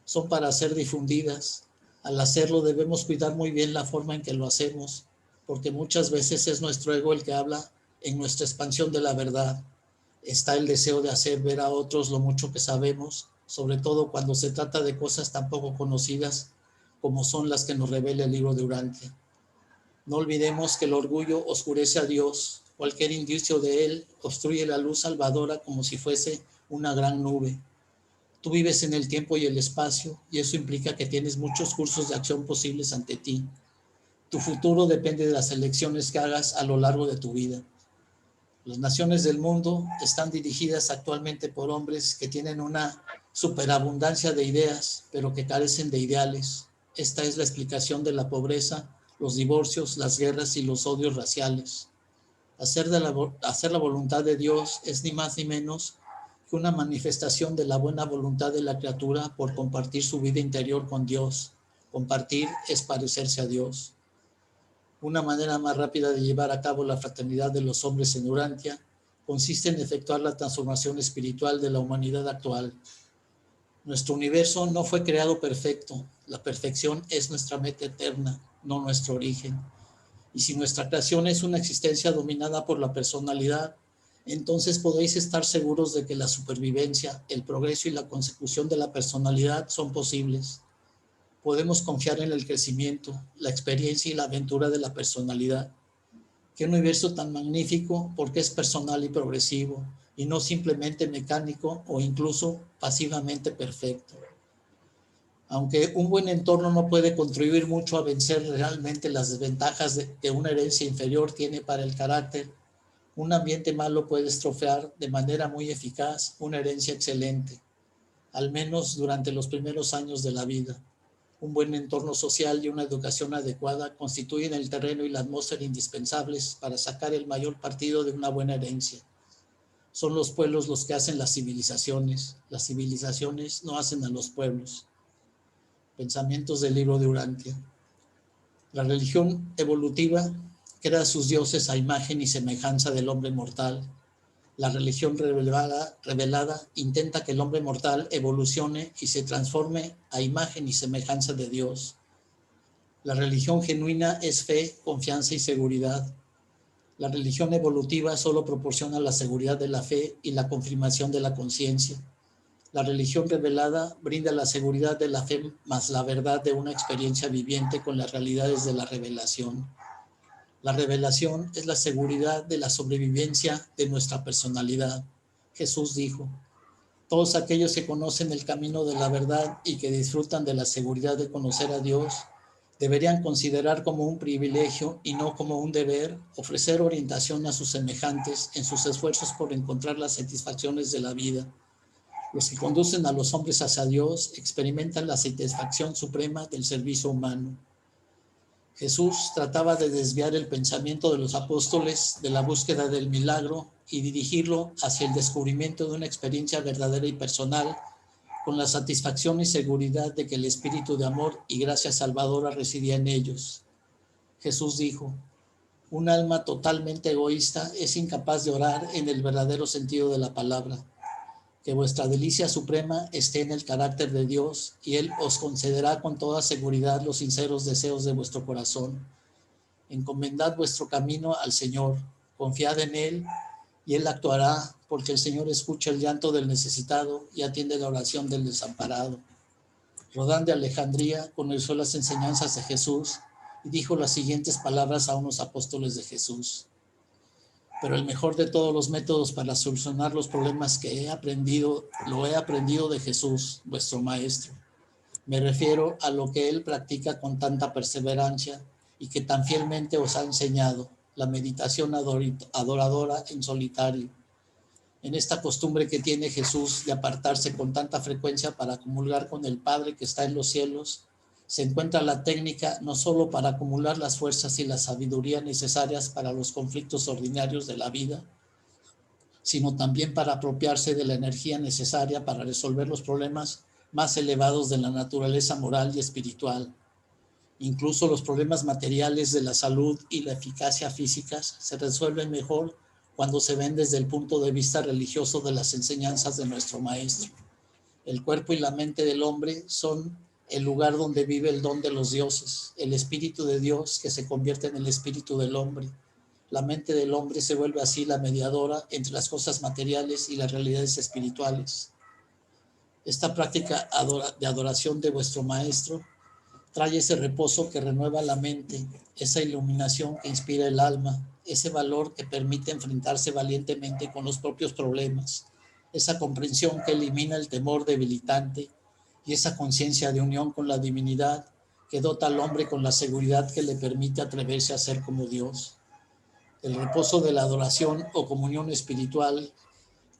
Son para ser difundidas. Al hacerlo debemos cuidar muy bien la forma en que lo hacemos, porque muchas veces es nuestro ego el que habla en nuestra expansión de la verdad. Está el deseo de hacer ver a otros lo mucho que sabemos, sobre todo cuando se trata de cosas tan poco conocidas como son las que nos revela el libro de Urantia. No olvidemos que el orgullo oscurece a Dios. Cualquier indicio de él obstruye la luz salvadora como si fuese una gran nube. Tú vives en el tiempo y el espacio, y eso implica que tienes muchos cursos de acción posibles ante ti. Tu futuro depende de las elecciones que hagas a lo largo de tu vida. Las naciones del mundo están dirigidas actualmente por hombres que tienen una superabundancia de ideas, pero que carecen de ideales. Esta es la explicación de la pobreza, los divorcios, las guerras y los odios raciales. Hacer la voluntad de Dios es ni más ni menos que una manifestación de la buena voluntad de la criatura por compartir su vida interior con Dios. Compartir es parecerse a Dios. Una manera más rápida de llevar a cabo la fraternidad de los hombres en Urantia consiste en efectuar la transformación espiritual de la humanidad actual. Nuestro universo no fue creado perfecto. La perfección es nuestra meta eterna, no nuestro origen. Y si nuestra creación es una existencia dominada por la personalidad, entonces podéis estar seguros de que la supervivencia, el progreso y la consecución de la personalidad son posibles. Podemos confiar en el crecimiento, la experiencia y la aventura de la personalidad. Qué universo tan magnífico porque es personal y progresivo, y no simplemente mecánico o incluso pasivamente perfecto. Aunque un buen entorno no puede contribuir mucho a vencer realmente las desventajas que una herencia inferior tiene para el carácter, un ambiente malo puede estropear de manera muy eficaz una herencia excelente, al menos durante los primeros años de la vida. Un buen entorno social y una educación adecuada constituyen el terreno y la atmósfera indispensables para sacar el mayor partido de una buena herencia. Son los pueblos los que hacen las civilizaciones no hacen a los pueblos. Pensamientos del libro de Urantia. La religión evolutiva crea a sus dioses a imagen y semejanza del hombre mortal. La religión revelada intenta que el hombre mortal evolucione y se transforme a imagen y semejanza de Dios. La religión genuina es fe, confianza y seguridad. La religión evolutiva solo proporciona la seguridad de la fe y la confirmación de la conciencia. La religión revelada brinda la seguridad de la fe más la verdad de una experiencia viviente con las realidades de la revelación. La revelación es la seguridad de la sobrevivencia de nuestra personalidad. Jesús dijo: todos aquellos que conocen el camino de la verdad y que disfrutan de la seguridad de conocer a Dios deberían considerar como un privilegio y no como un deber ofrecer orientación a sus semejantes en sus esfuerzos por encontrar las satisfacciones de la vida. Los que conducen a los hombres hacia Dios experimentan la satisfacción suprema del servicio humano. Jesús trataba de desviar el pensamiento de los apóstoles de la búsqueda del milagro y dirigirlo hacia el descubrimiento de una experiencia verdadera y personal, con la satisfacción y seguridad de que el espíritu de amor y gracia salvadora residía en ellos. Jesús dijo: un alma totalmente egoísta es incapaz de orar en el verdadero sentido de la palabra. Que vuestra delicia suprema esté en el carácter de Dios y Él os concederá con toda seguridad los sinceros deseos de vuestro corazón. Encomendad vuestro camino al Señor, confiad en Él y Él actuará, porque el Señor escucha el llanto del necesitado y atiende la oración del desamparado. Rodán de Alejandría conoció las enseñanzas de Jesús y dijo las siguientes palabras a unos apóstoles de Jesús: pero el mejor de todos los métodos para solucionar los problemas que he aprendido, lo he aprendido de Jesús, vuestro Maestro. Me refiero a lo que Él practica con tanta perseverancia y que tan fielmente os ha enseñado, la meditación adoradora en solitario. En esta costumbre que tiene Jesús de apartarse con tanta frecuencia para comulgar con el Padre que está en los cielos, se encuentra la técnica no solo para acumular las fuerzas y la sabiduría necesarias para los conflictos ordinarios de la vida, sino también para apropiarse de la energía necesaria para resolver los problemas más elevados de la naturaleza moral y espiritual. Incluso los problemas materiales de la salud y la eficacia físicas se resuelven mejor cuando se ven desde el punto de vista religioso de las enseñanzas de nuestro Maestro. El cuerpo y la mente del hombre son el lugar donde vive el don de los dioses, el espíritu de Dios que se convierte en el espíritu del hombre. La mente del hombre se vuelve así la mediadora entre las cosas materiales y las realidades espirituales. Esta práctica de adoración de vuestro Maestro trae ese reposo que renueva la mente, esa iluminación que inspira el alma, ese valor que permite enfrentarse valientemente con los propios problemas, esa comprensión que elimina el temor debilitante y esa conciencia de unión con la divinidad que dota al hombre con la seguridad que le permite atreverse a ser como Dios. El reposo de la adoración o comunión espiritual,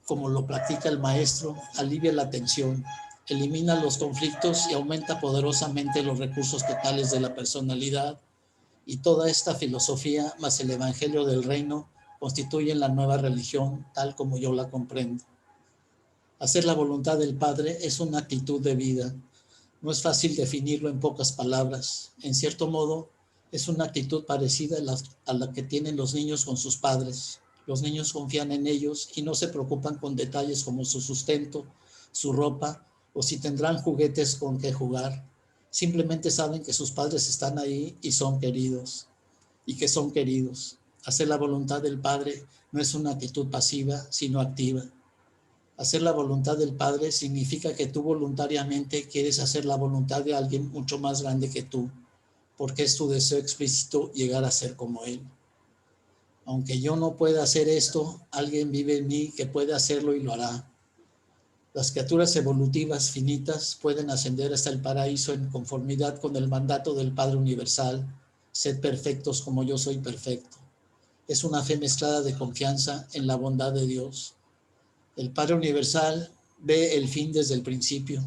como lo practica el Maestro, alivia la tensión, elimina los conflictos y aumenta poderosamente los recursos totales de la personalidad. Y toda esta filosofía, más el Evangelio del Reino, constituyen la nueva religión, tal como yo la comprendo. Hacer la voluntad del Padre es una actitud de vida. No es fácil definirlo en pocas palabras. En cierto modo, es una actitud parecida a la que tienen los niños con sus padres. Los niños confían en ellos y no se preocupan con detalles como su sustento, su ropa o si tendrán juguetes con que jugar. Simplemente saben que sus padres están ahí y son queridos. Y que son queridos. Hacer la voluntad del Padre no es una actitud pasiva, sino activa. Hacer la voluntad del Padre significa que tú voluntariamente quieres hacer la voluntad de alguien mucho más grande que tú, porque es tu deseo explícito llegar a ser como Él. Aunque yo no pueda hacer esto, alguien vive en mí que puede hacerlo y lo hará. Las criaturas evolutivas finitas pueden ascender hasta el paraíso en conformidad con el mandato del Padre Universal: sed perfectos como yo soy perfecto. Es una fe mezclada de confianza en la bondad de Dios. El Padre Universal ve el fin desde el principio.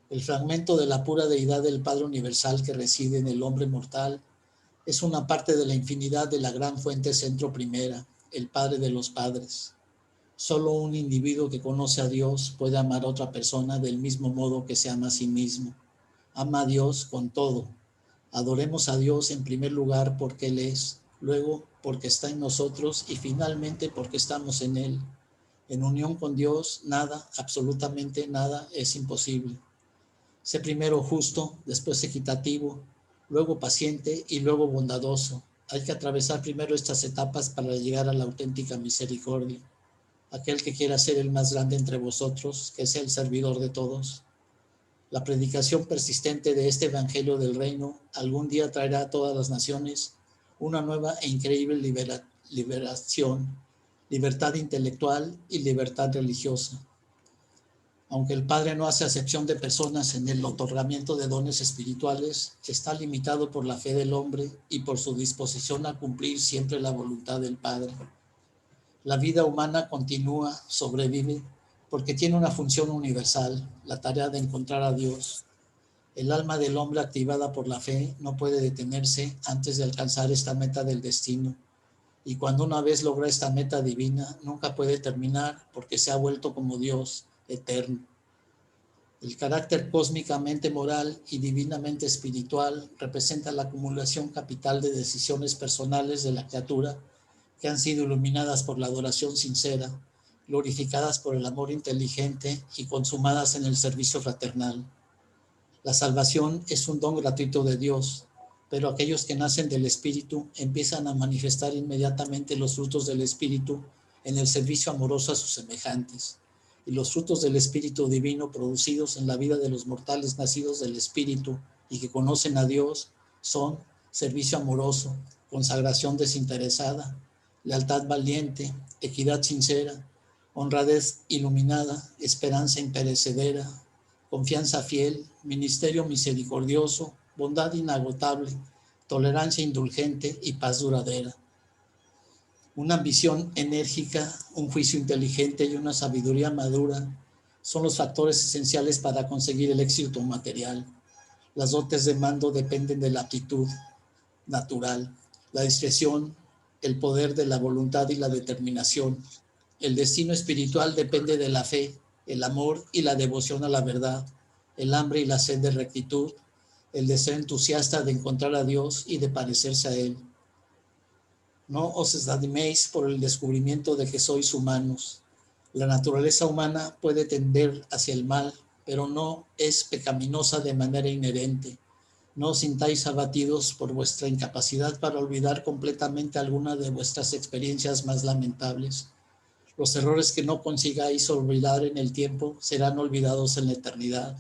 El fragmento de la pura deidad del Padre Universal que reside en el hombre mortal es una parte de la infinidad de la gran fuente centro primera, el Padre de los padres. Solo un individuo que conoce a Dios puede amar a otra persona del mismo modo que se ama a sí mismo. Ama a Dios con todo. Adoremos a Dios en primer lugar porque Él es, luego porque está en nosotros y finalmente porque estamos en Él. En unión con Dios, nada, absolutamente nada es imposible. Sé primero justo, después equitativo, luego paciente y luego bondadoso. Hay que atravesar primero estas etapas para llegar a la auténtica misericordia. Aquel que quiera ser el más grande entre vosotros, que sea el servidor de todos. La predicación persistente de este evangelio del reino algún día traerá a todas las naciones una nueva e increíble liberación, libertad intelectual y libertad religiosa. Aunque el Padre no hace acepción de personas en el otorgamiento de dones espirituales, está limitado por la fe del hombre y por su disposición a cumplir siempre la voluntad del Padre. La vida humana continúa, sobrevive, porque tiene una función universal, la tarea de encontrar a Dios. El alma del hombre activada por la fe no puede detenerse antes de alcanzar esta meta del destino. Y cuando una vez logra esta meta divina, nunca puede terminar porque se ha vuelto como Dios, eterno. El carácter cósmicamente moral y divinamente espiritual representa la acumulación capital de decisiones personales de la criatura que han sido iluminadas por la adoración sincera, glorificadas por el amor inteligente y consumadas en el servicio fraternal. La salvación es un don gratuito de Dios, pero aquellos que nacen del Espíritu empiezan a manifestar inmediatamente los frutos del Espíritu en el servicio amoroso a sus semejantes. Y los frutos del Espíritu Divino producidos en la vida de los mortales nacidos del Espíritu y que conocen a Dios son servicio amoroso, consagración desinteresada, lealtad valiente, equidad sincera, honradez iluminada, esperanza imperecedera, confianza fiel, ministerio misericordioso, bondad inagotable, tolerancia indulgente y paz duradera. Una ambición enérgica, un juicio inteligente y una sabiduría madura son los factores esenciales para conseguir el éxito material. Las dotes de mando dependen de la aptitud natural, la discreción, el poder de la voluntad y la determinación. El destino espiritual depende de la fe, el amor y la devoción a la verdad, el hambre y la sed de rectitud, el deseo entusiasta de encontrar a Dios y de parecerse a Él. No os desaniméis por el descubrimiento de que sois humanos. La naturaleza humana puede tender hacia el mal, pero no es pecaminosa de manera inherente. No os sintáis abatidos por vuestra incapacidad para olvidar completamente alguna de vuestras experiencias más lamentables. Los errores que no consigáis olvidar en el tiempo serán olvidados en la eternidad.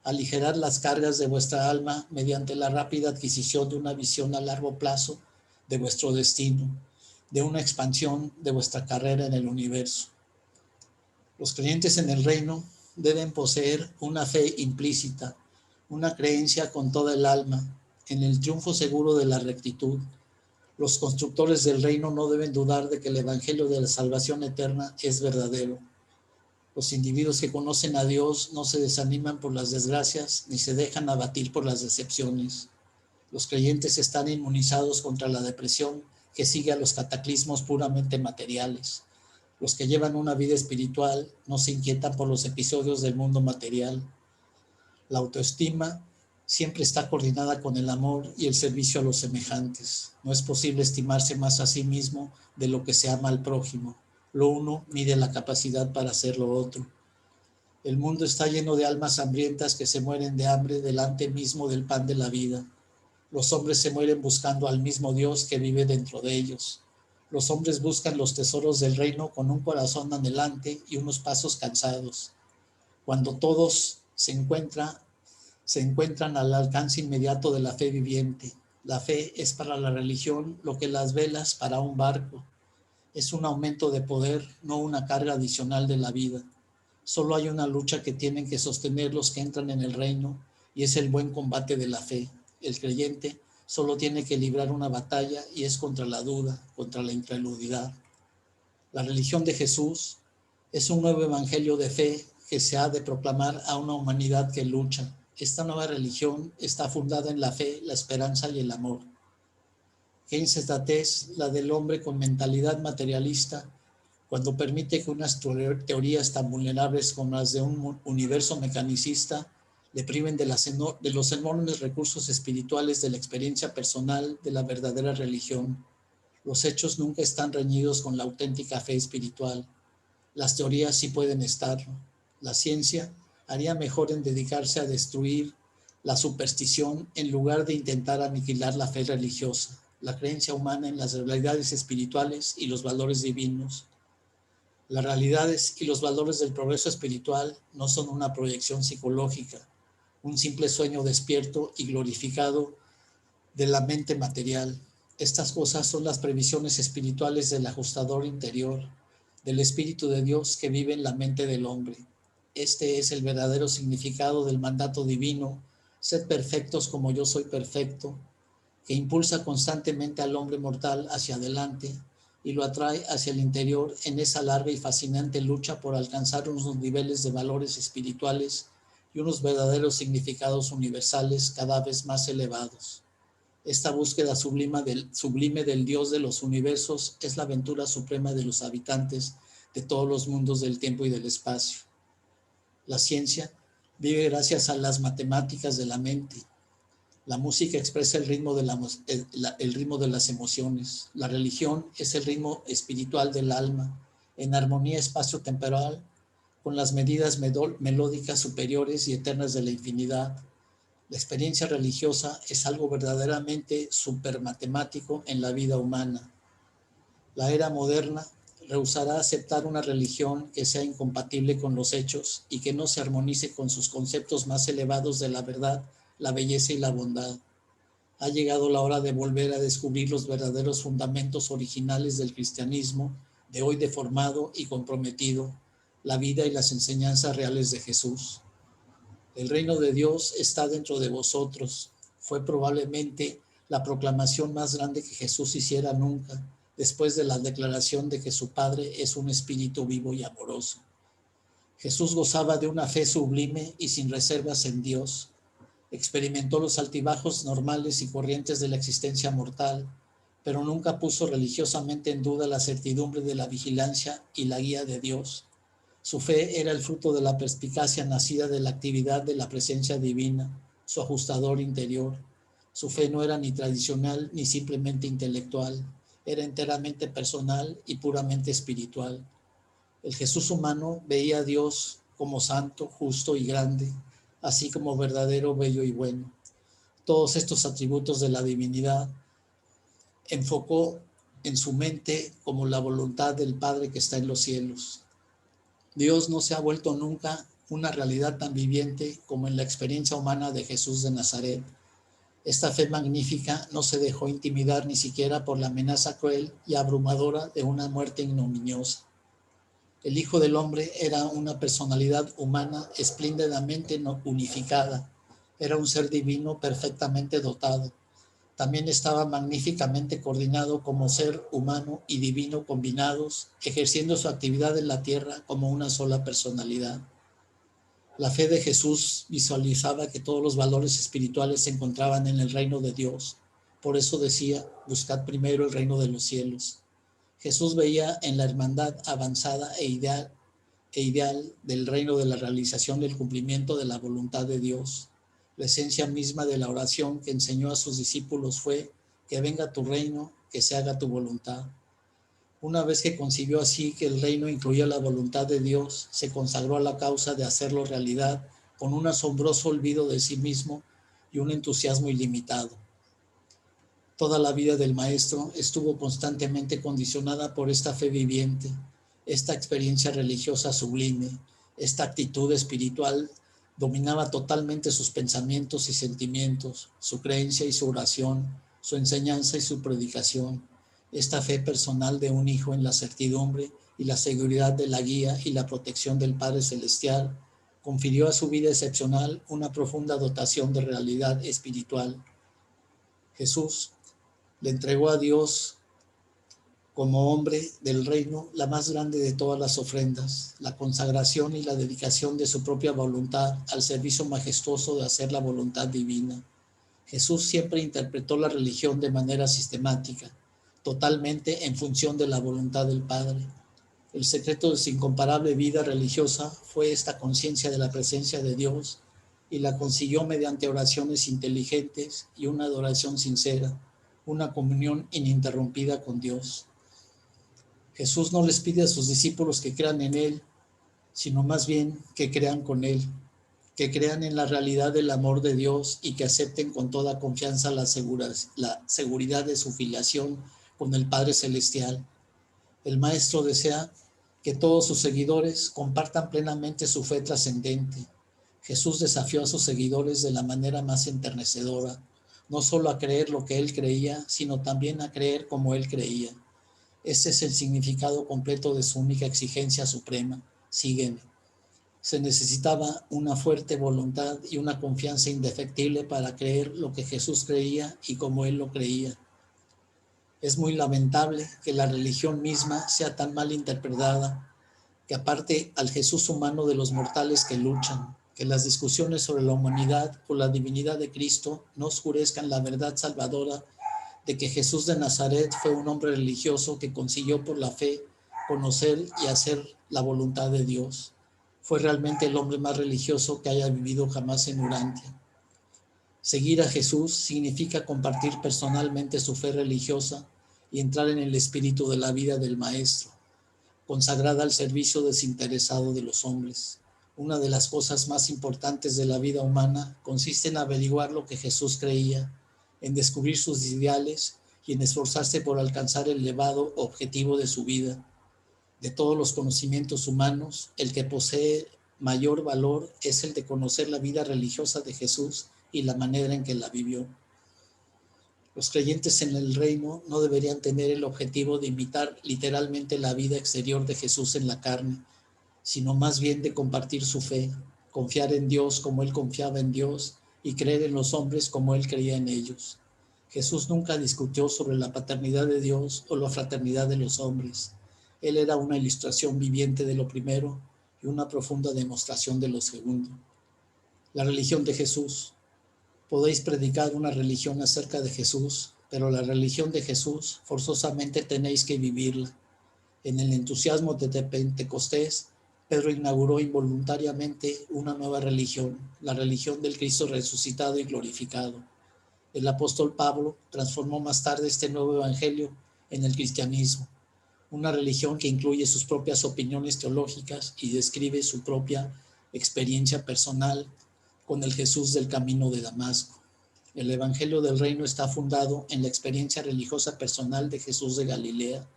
Aligerad las cargas de vuestra alma mediante la rápida adquisición de una visión a largo plazo de vuestro destino, de una expansión de vuestra carrera en el universo. Los creyentes en el reino deben poseer una fe implícita, una creencia con toda el alma en el triunfo seguro de la rectitud. Los constructores del reino no deben dudar de que el evangelio de la salvación eterna es verdadero. Los individuos que conocen a Dios no se desaniman por las desgracias ni se dejan abatir por las decepciones. Los creyentes están inmunizados contra la depresión que sigue a los cataclismos puramente materiales. Los que llevan una vida espiritual no se inquietan por los episodios del mundo material. La autoestima siempre está coordinada con el amor y el servicio a los semejantes. No es posible estimarse más a sí mismo de lo que se ama al prójimo. Lo uno mide la capacidad para hacer lo otro. El mundo está lleno de almas hambrientas que se mueren de hambre delante mismo del pan de la vida. Los hombres se mueren buscando al mismo Dios que vive dentro de ellos. Los hombres buscan los tesoros del reino con un corazón anhelante y unos pasos cansados. Cuando todos se encuentran al alcance inmediato de la fe viviente. La fe es para la religión lo que las velas para un barco. Es un aumento de poder, no una carga adicional de la vida. Solo hay una lucha que tienen que sostener los que entran en el reino y es el buen combate de la fe. El creyente solo tiene que librar una batalla y es contra la duda, contra la incredulidad. La religión de Jesús es un nuevo evangelio de fe que se ha de proclamar a una humanidad que lucha. Esta nueva religión está fundada en la fe, la esperanza y el amor. Qué insensatez la del hombre con mentalidad materialista cuando permite que unas teorías tan vulnerables como las de un universo mecanicista le priven de los enormes recursos espirituales de la experiencia personal de la verdadera religión. Los hechos nunca están reñidos con la auténtica fe espiritual. Las teorías sí pueden estarlo. La ciencia haría mejor en dedicarse a destruir la superstición en lugar de intentar aniquilar la fe religiosa, la creencia humana en las realidades espirituales y los valores divinos. Las realidades y los valores del progreso espiritual no son una proyección psicológica, un simple sueño despierto y glorificado de la mente material. Estas cosas son las previsiones espirituales del ajustador interior, del Espíritu de Dios que vive en la mente del hombre. Este es el verdadero significado del mandato divino: sed perfectos como yo soy perfecto, que impulsa constantemente al hombre mortal hacia adelante y lo atrae hacia el interior en esa larga y fascinante lucha por alcanzar unos niveles de valores espirituales y unos verdaderos significados universales cada vez más elevados. Esta búsqueda sublime del Dios de los universos es la aventura suprema de los habitantes de todos los mundos del tiempo y del espacio. La ciencia vive gracias a las matemáticas de la mente. La música expresa el ritmo de las emociones. La religión es el ritmo espiritual del alma, en armonía espacio-temporal, con las medidas melódicas superiores y eternas de la infinidad. La experiencia religiosa es algo verdaderamente supermatemático en la vida humana. La era moderna rehusará aceptar una religión que sea incompatible con los hechos y que no se armonice con sus conceptos más elevados de la verdad, la belleza y la bondad. Ha llegado la hora de volver a descubrir los verdaderos fundamentos originales del cristianismo, de hoy deformado y comprometido, la vida y las enseñanzas reales de Jesús. El reino de Dios está dentro de vosotros. Fue probablemente la proclamación más grande que Jesús hiciera nunca, después de la declaración de que su Padre es un espíritu vivo y amoroso. Jesús gozaba de una fe sublime y sin reservas en Dios. Experimentó los altibajos normales y corrientes de la existencia mortal, pero nunca puso religiosamente en duda la certidumbre de la vigilancia y la guía de Dios. Su fe era el fruto de la perspicacia nacida de la actividad de la presencia divina, su ajustador interior. Su fe no era ni tradicional ni simplemente intelectual, era enteramente personal y puramente espiritual. El Jesús humano veía a Dios como santo, justo y grande, así como verdadero, bello y bueno. Todos estos atributos de la divinidad enfocó en su mente como la voluntad del Padre que está en los cielos. Dios no se ha vuelto nunca una realidad tan viviente como en la experiencia humana de Jesús de Nazaret. Esta fe magnífica no se dejó intimidar ni siquiera por la amenaza cruel y abrumadora de una muerte ignominiosa. El Hijo del Hombre era una personalidad humana espléndidamente unificada. Era un ser divino perfectamente dotado. También estaba magníficamente coordinado como ser humano y divino combinados, ejerciendo su actividad en la tierra como una sola personalidad. La fe de Jesús visualizaba que todos los valores espirituales se encontraban en el reino de Dios. Por eso decía: buscad primero el reino de los cielos. Jesús veía en la hermandad avanzada e ideal del reino de la realización del cumplimiento de la voluntad de Dios. La esencia misma de la oración que enseñó a sus discípulos fue: que venga tu reino, que se haga tu voluntad. Una vez que concibió así que el reino incluía la voluntad de Dios, se consagró a la causa de hacerlo realidad con un asombroso olvido de sí mismo y un entusiasmo ilimitado. Toda la vida del Maestro estuvo constantemente condicionada por esta fe viviente, esta experiencia religiosa sublime, esta actitud espiritual dominaba totalmente sus pensamientos y sentimientos, su creencia y su oración, su enseñanza y su predicación. Esta fe personal de un hijo en la certidumbre y la seguridad de la guía y la protección del Padre Celestial confirió a su vida excepcional una profunda dotación de realidad espiritual. Jesús le entregó a Dios como hombre del reino la más grande de todas las ofrendas, la consagración y la dedicación de su propia voluntad al servicio majestuoso de hacer la voluntad divina. Jesús siempre interpretó la religión de manera sistemática, totalmente en función de la voluntad del Padre. El secreto de su incomparable vida religiosa fue esta conciencia de la presencia de Dios, y la consiguió mediante oraciones inteligentes y una adoración sincera, una comunión ininterrumpida con Dios. Jesús no les pide a sus discípulos que crean en Él, sino más bien que crean con Él, que crean en la realidad del amor de Dios y que acepten con toda confianza la seguridad de su filiación con el Padre Celestial. El Maestro desea que todos sus seguidores compartan plenamente su fe trascendente. Jesús desafió a sus seguidores de la manera más enternecedora, no solo a creer lo que Él creía, sino también a creer como Él creía. Ese es el significado completo de su única exigencia suprema: sígueme. Se necesitaba una fuerte voluntad y una confianza indefectible para creer lo que Jesús creía y como Él lo creía. Es muy lamentable que la religión misma sea tan mal interpretada, que aparte al Jesús humano de los mortales que luchan, que las discusiones sobre la humanidad o la divinidad de Cristo no oscurezcan la verdad salvadora de que Jesús de Nazaret fue un hombre religioso que consiguió por la fe conocer y hacer la voluntad de Dios. Fue realmente el hombre más religioso que haya vivido jamás en Urantia. Seguir a Jesús significa compartir personalmente su fe religiosa y entrar en el espíritu de la vida del Maestro, consagrada al servicio desinteresado de los hombres. Una de las cosas más importantes de la vida humana consiste en averiguar lo que Jesús creía, en descubrir sus ideales y en esforzarse por alcanzar el elevado objetivo de su vida. De todos los conocimientos humanos, el que posee mayor valor es el de conocer la vida religiosa de Jesús y la manera en que la vivió. Los creyentes en el reino no deberían tener el objetivo de imitar literalmente la vida exterior de Jesús en la carne, sino más bien de compartir su fe, confiar en Dios como Él confiaba en Dios y creer en los hombres como Él creía en ellos. Jesús nunca discutió sobre la paternidad de Dios o la fraternidad de los hombres. Él era una ilustración viviente de lo primero y una profunda demostración de lo segundo. La religión de Jesús. Podéis predicar una religión acerca de Jesús, pero la religión de Jesús forzosamente tenéis que vivirla. En el entusiasmo de Pentecostés, Pedro inauguró involuntariamente una nueva religión, la religión del Cristo resucitado y glorificado. El apóstol Pablo transformó más tarde este nuevo evangelio en el cristianismo, una religión que incluye sus propias opiniones teológicas y describe su propia experiencia personal con el Jesús del camino de Damasco. El evangelio del reino está fundado en la experiencia religiosa personal de Jesús de Galilea.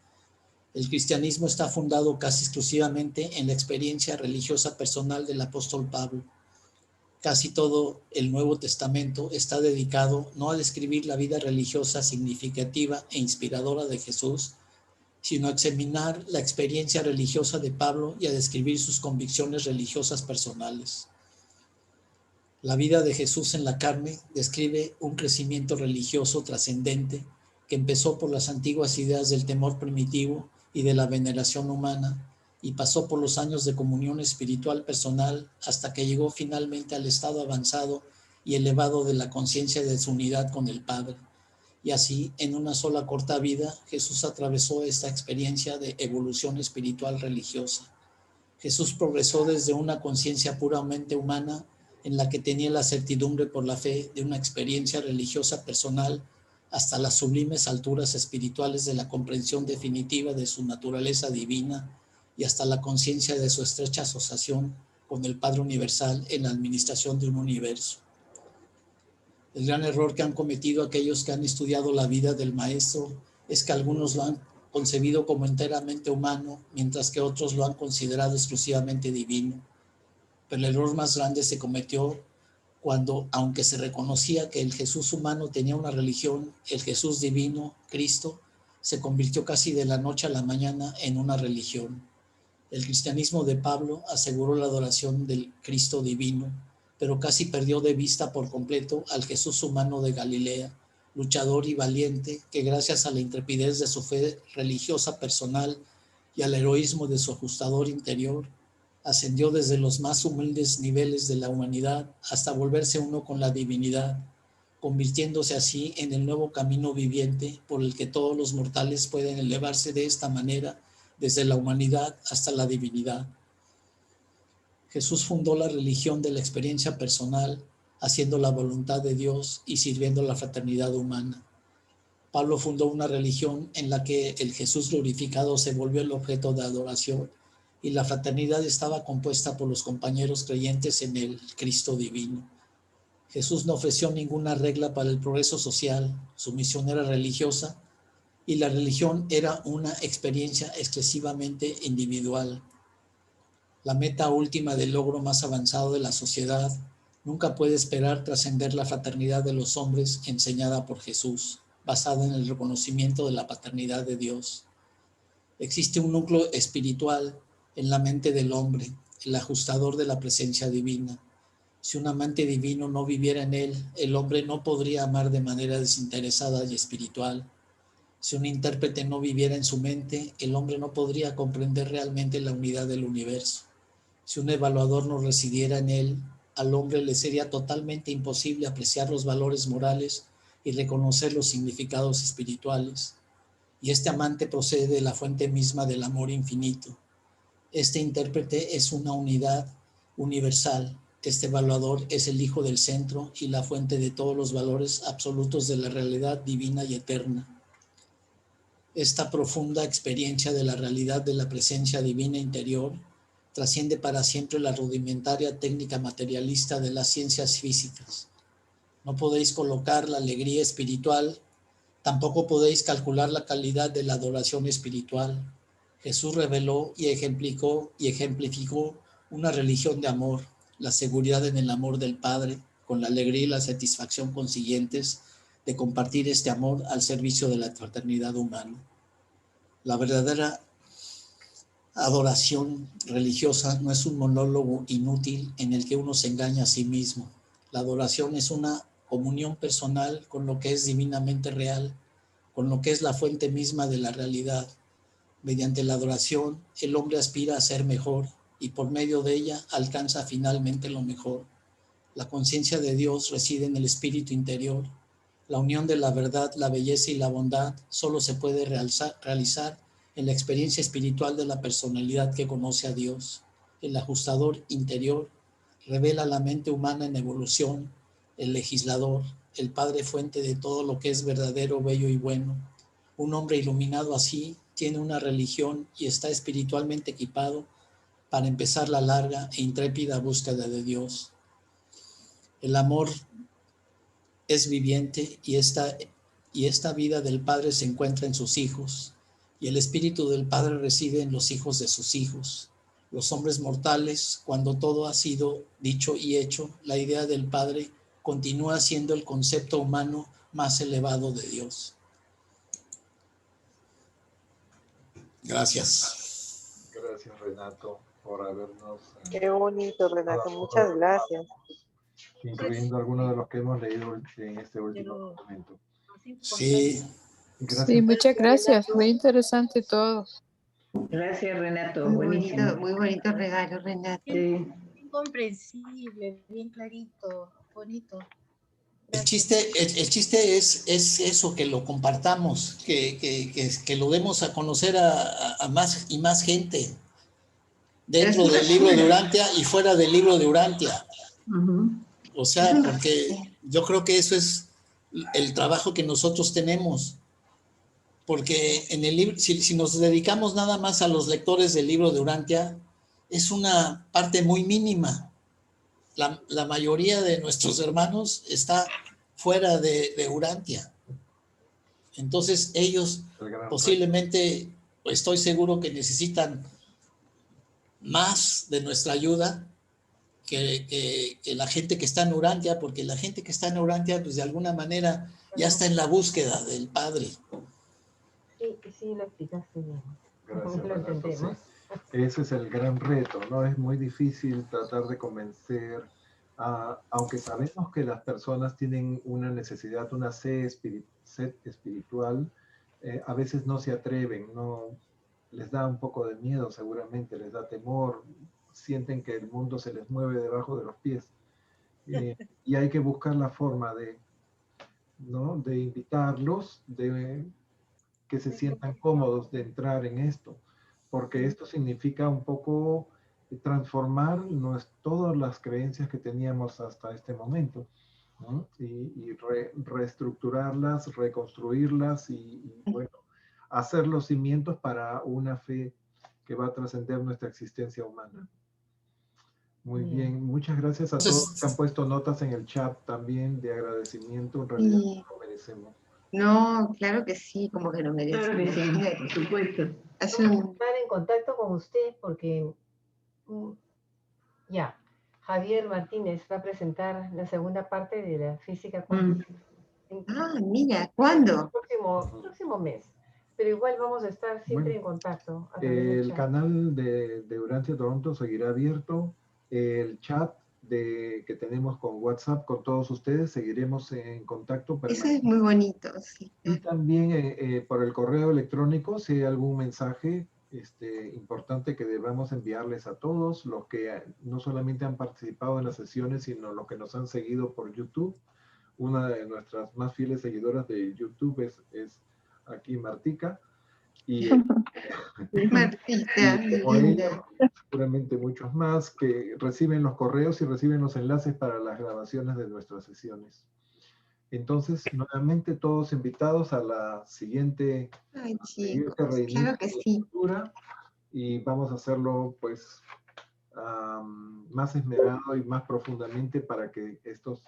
El cristianismo está fundado casi exclusivamente en la experiencia religiosa personal del apóstol Pablo. Casi todo el Nuevo Testamento está dedicado no a describir la vida religiosa significativa e inspiradora de Jesús, sino a examinar la experiencia religiosa de Pablo y a describir sus convicciones religiosas personales. La vida de Jesús en la carne describe un crecimiento religioso trascendente que empezó por las antiguas ideas del temor primitivo y de la veneración humana y pasó por los años de comunión espiritual personal hasta que llegó finalmente al estado avanzado y elevado de la conciencia de su unidad con el Padre. Y así, en una sola corta vida, Jesús atravesó esta experiencia de evolución espiritual religiosa. Jesús progresó desde una conciencia puramente humana en la que tenía la certidumbre por la fe de una experiencia religiosa personal hasta las sublimes alturas espirituales de la comprensión definitiva de su naturaleza divina y hasta la conciencia de su estrecha asociación con el Padre Universal en la administración de un universo. El gran error que han cometido aquellos que han estudiado la vida del Maestro es que algunos lo han concebido como enteramente humano, mientras que otros lo han considerado exclusivamente divino. Pero el error más grande se cometió cuando, aunque se reconocía que el Jesús humano tenía una religión, el Jesús divino, Cristo, se convirtió casi de la noche a la mañana en una religión. El cristianismo de Pablo aseguró la adoración del Cristo divino, pero casi perdió de vista por completo al Jesús humano de Galilea, luchador y valiente, que gracias a la intrepidez de su fe religiosa personal y al heroísmo de su ajustador interior, ascendió desde los más humildes niveles de la humanidad hasta volverse uno con la divinidad, convirtiéndose así en el nuevo camino viviente por el que todos los mortales pueden elevarse de esta manera desde la humanidad hasta la divinidad. Jesús fundó la religión de la experiencia personal, haciendo la voluntad de Dios y sirviendo la fraternidad humana. Pablo fundó una religión en la que el Jesús glorificado se volvió el objeto de adoración y la fraternidad estaba compuesta por los compañeros creyentes en el Cristo divino. Jesús no ofreció ninguna regla para el progreso social, su misión era religiosa y la religión era una experiencia excesivamente individual. La meta última del logro más avanzado de la sociedad nunca puede esperar trascender la fraternidad de los hombres enseñada por Jesús, basada en el reconocimiento de la paternidad de Dios. Existe un núcleo espiritual en la mente del hombre, el ajustador de la presencia divina. Si un amante divino no viviera en él, el hombre no podría amar de manera desinteresada y espiritual. Si un intérprete no viviera en su mente, el hombre no podría comprender realmente la unidad del universo. Si un evaluador no residiera en él, al hombre le sería totalmente imposible apreciar los valores morales y reconocer los significados espirituales. Y este amante procede de la fuente misma del amor infinito. Este intérprete es una unidad universal. Este evaluador es el hijo del centro y la fuente de todos los valores absolutos de la realidad divina y eterna. Esta profunda experiencia de la realidad de la presencia divina interior trasciende para siempre la rudimentaria técnica materialista de las ciencias físicas. No podéis colocar la alegría espiritual, tampoco podéis calcular la calidad de la adoración espiritual. Jesús reveló y ejemplificó una religión de amor, la seguridad en el amor del Padre, con la alegría y la satisfacción consiguientes de compartir este amor al servicio de la fraternidad humana. La verdadera adoración religiosa no es un monólogo inútil en el que uno se engaña a sí mismo. La adoración es una comunión personal con lo que es divinamente real, con lo que es la fuente misma de la realidad. Mediante la adoración, el hombre aspira a ser mejor y por medio de ella alcanza finalmente lo mejor. La conciencia de Dios reside en el espíritu interior. La unión de la verdad, la belleza y la bondad solo se puede realizar en la experiencia espiritual de la personalidad que conoce a Dios. El ajustador interior revela la mente humana en evolución, el legislador, el Padre fuente de todo lo que es verdadero, bello y bueno. Un hombre iluminado así tiene una religión y está espiritualmente equipado para empezar la larga e intrépida búsqueda de Dios. El amor es viviente y esta vida del Padre se encuentra en sus hijos, y el Espíritu del Padre reside en los hijos de sus hijos. Los hombres mortales, cuando todo ha sido dicho y hecho, la idea del Padre continúa siendo el concepto humano más elevado de Dios. Gracias. Gracias, Renato, por habernos... Qué bonito, Renato. Muchas gracias. Incluyendo algunos de los que hemos leído en este último documento. Sí. Gracias. Sí, muchas gracias. Muy interesante todo. Gracias, Renato. Muy Buenísimo. bonito, muy bonito regalo, Renato. Sí. Bien comprensible, bien clarito, bonito. El chiste es eso, que lo compartamos, que lo demos a conocer a más y más gente dentro del libro de Urantia y fuera del libro de Urantia. O sea, porque yo creo que eso es el trabajo que nosotros tenemos. Porque en el libro, si nos dedicamos nada más a los lectores del libro de Urantia, es una parte muy mínima. La mayoría de nuestros hermanos está fuera de Urantia. Entonces ellos posiblemente, estoy seguro que necesitan más de nuestra ayuda que la gente que está en Urantia, porque la gente que está en Urantia, pues de alguna manera ya está en la búsqueda del Padre. Sí, lo explicaste bien. Gracias, Lo Renato, entendemos. sí. Ese es el gran reto, ¿no? Es muy difícil tratar de convencer, aunque sabemos que las personas tienen una necesidad, una sed espiritual, a veces no se atreven, no les da un poco de miedo seguramente, les da temor, sienten que el mundo se les mueve debajo de los pies. Y hay que buscar la forma ¿no? de invitarlos, de que se sientan cómodos de entrar en esto, porque esto significa un poco transformar todas las creencias que teníamos hasta este momento. ¿no? Y reestructurarlas, reconstruirlas y, bueno, hacer los cimientos para una fe que va a trascender nuestra existencia humana. Muy bien, muchas gracias a todos los que han puesto notas en el chat también de agradecimiento, en realidad Sí. lo merecemos. No, claro que sí, como que lo merece. Claro que sí, por supuesto. Hace Vamos a un... estar en contacto con usted porque ya, Javier Martínez va a presentar la segunda parte de la física cuántica. Ah, mira, ¿cuándo? Próximo mes. Pero igual vamos a estar siempre Bueno, en contacto a través del el chat. canal de Urantia Toronto seguirá abierto. El chat que tenemos con WhatsApp con todos ustedes, seguiremos en contacto. Eso es muy bonito, sí. Y también por el correo electrónico, si hay algún mensaje importante que debamos enviarles a todos, los que no solamente han participado en las sesiones, sino los que nos han seguido por YouTube. Una de nuestras más fieles seguidoras de YouTube es aquí Martica. Y Martita, y como linda. ella, seguramente muchos más que reciben los correos y reciben los enlaces para las grabaciones de nuestras sesiones. Entonces, nuevamente todos invitados a la siguiente, Ay, siguiente chicos, reinicio claro que de sí. lectura, y vamos a hacerlo pues más esmerado y más profundamente para que estos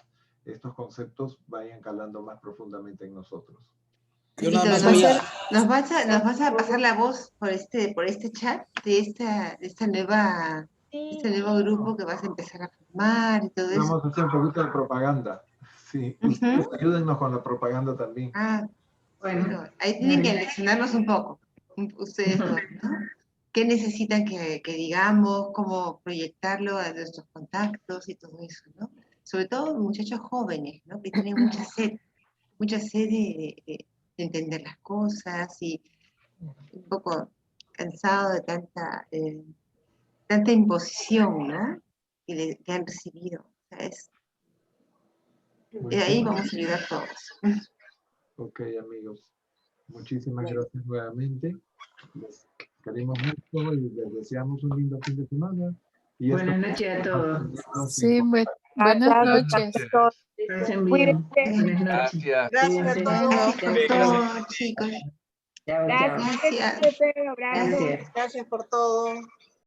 conceptos vayan calando más profundamente en nosotros. Yo nada más Nos voy a... vas a pasar la voz por este chat de este nuevo grupo que vas a empezar a formar y todo eso. Vamos a hacer un poquito de propaganda. Sí, ustedes ayúdennos con la propaganda también. Ah, Bueno, ahí tienen que leccionarnos un poco, ustedes dos, ¿no? ¿Qué necesitan que digamos? ¿Cómo proyectarlo a nuestros contactos y todo eso, ¿no? Sobre todo muchachos jóvenes, ¿no? Que tienen mucha sed de entender las cosas y un poco cansado de tanta imposición, ¿no? Que han recibido, ¿sabes? De ahí vamos a ayudar todos. Ok, amigos. Muchísimas gracias nuevamente. Les queremos mucho y les deseamos un lindo fin de semana. Y buenas noches a todos. Sí, buenas noches. Pasen bien. Buenas noches. Gracias. Gracias a todos. Chicos, chicos. Chao, chao. Gracias. Gracias. Abrazo. Gracias por todo.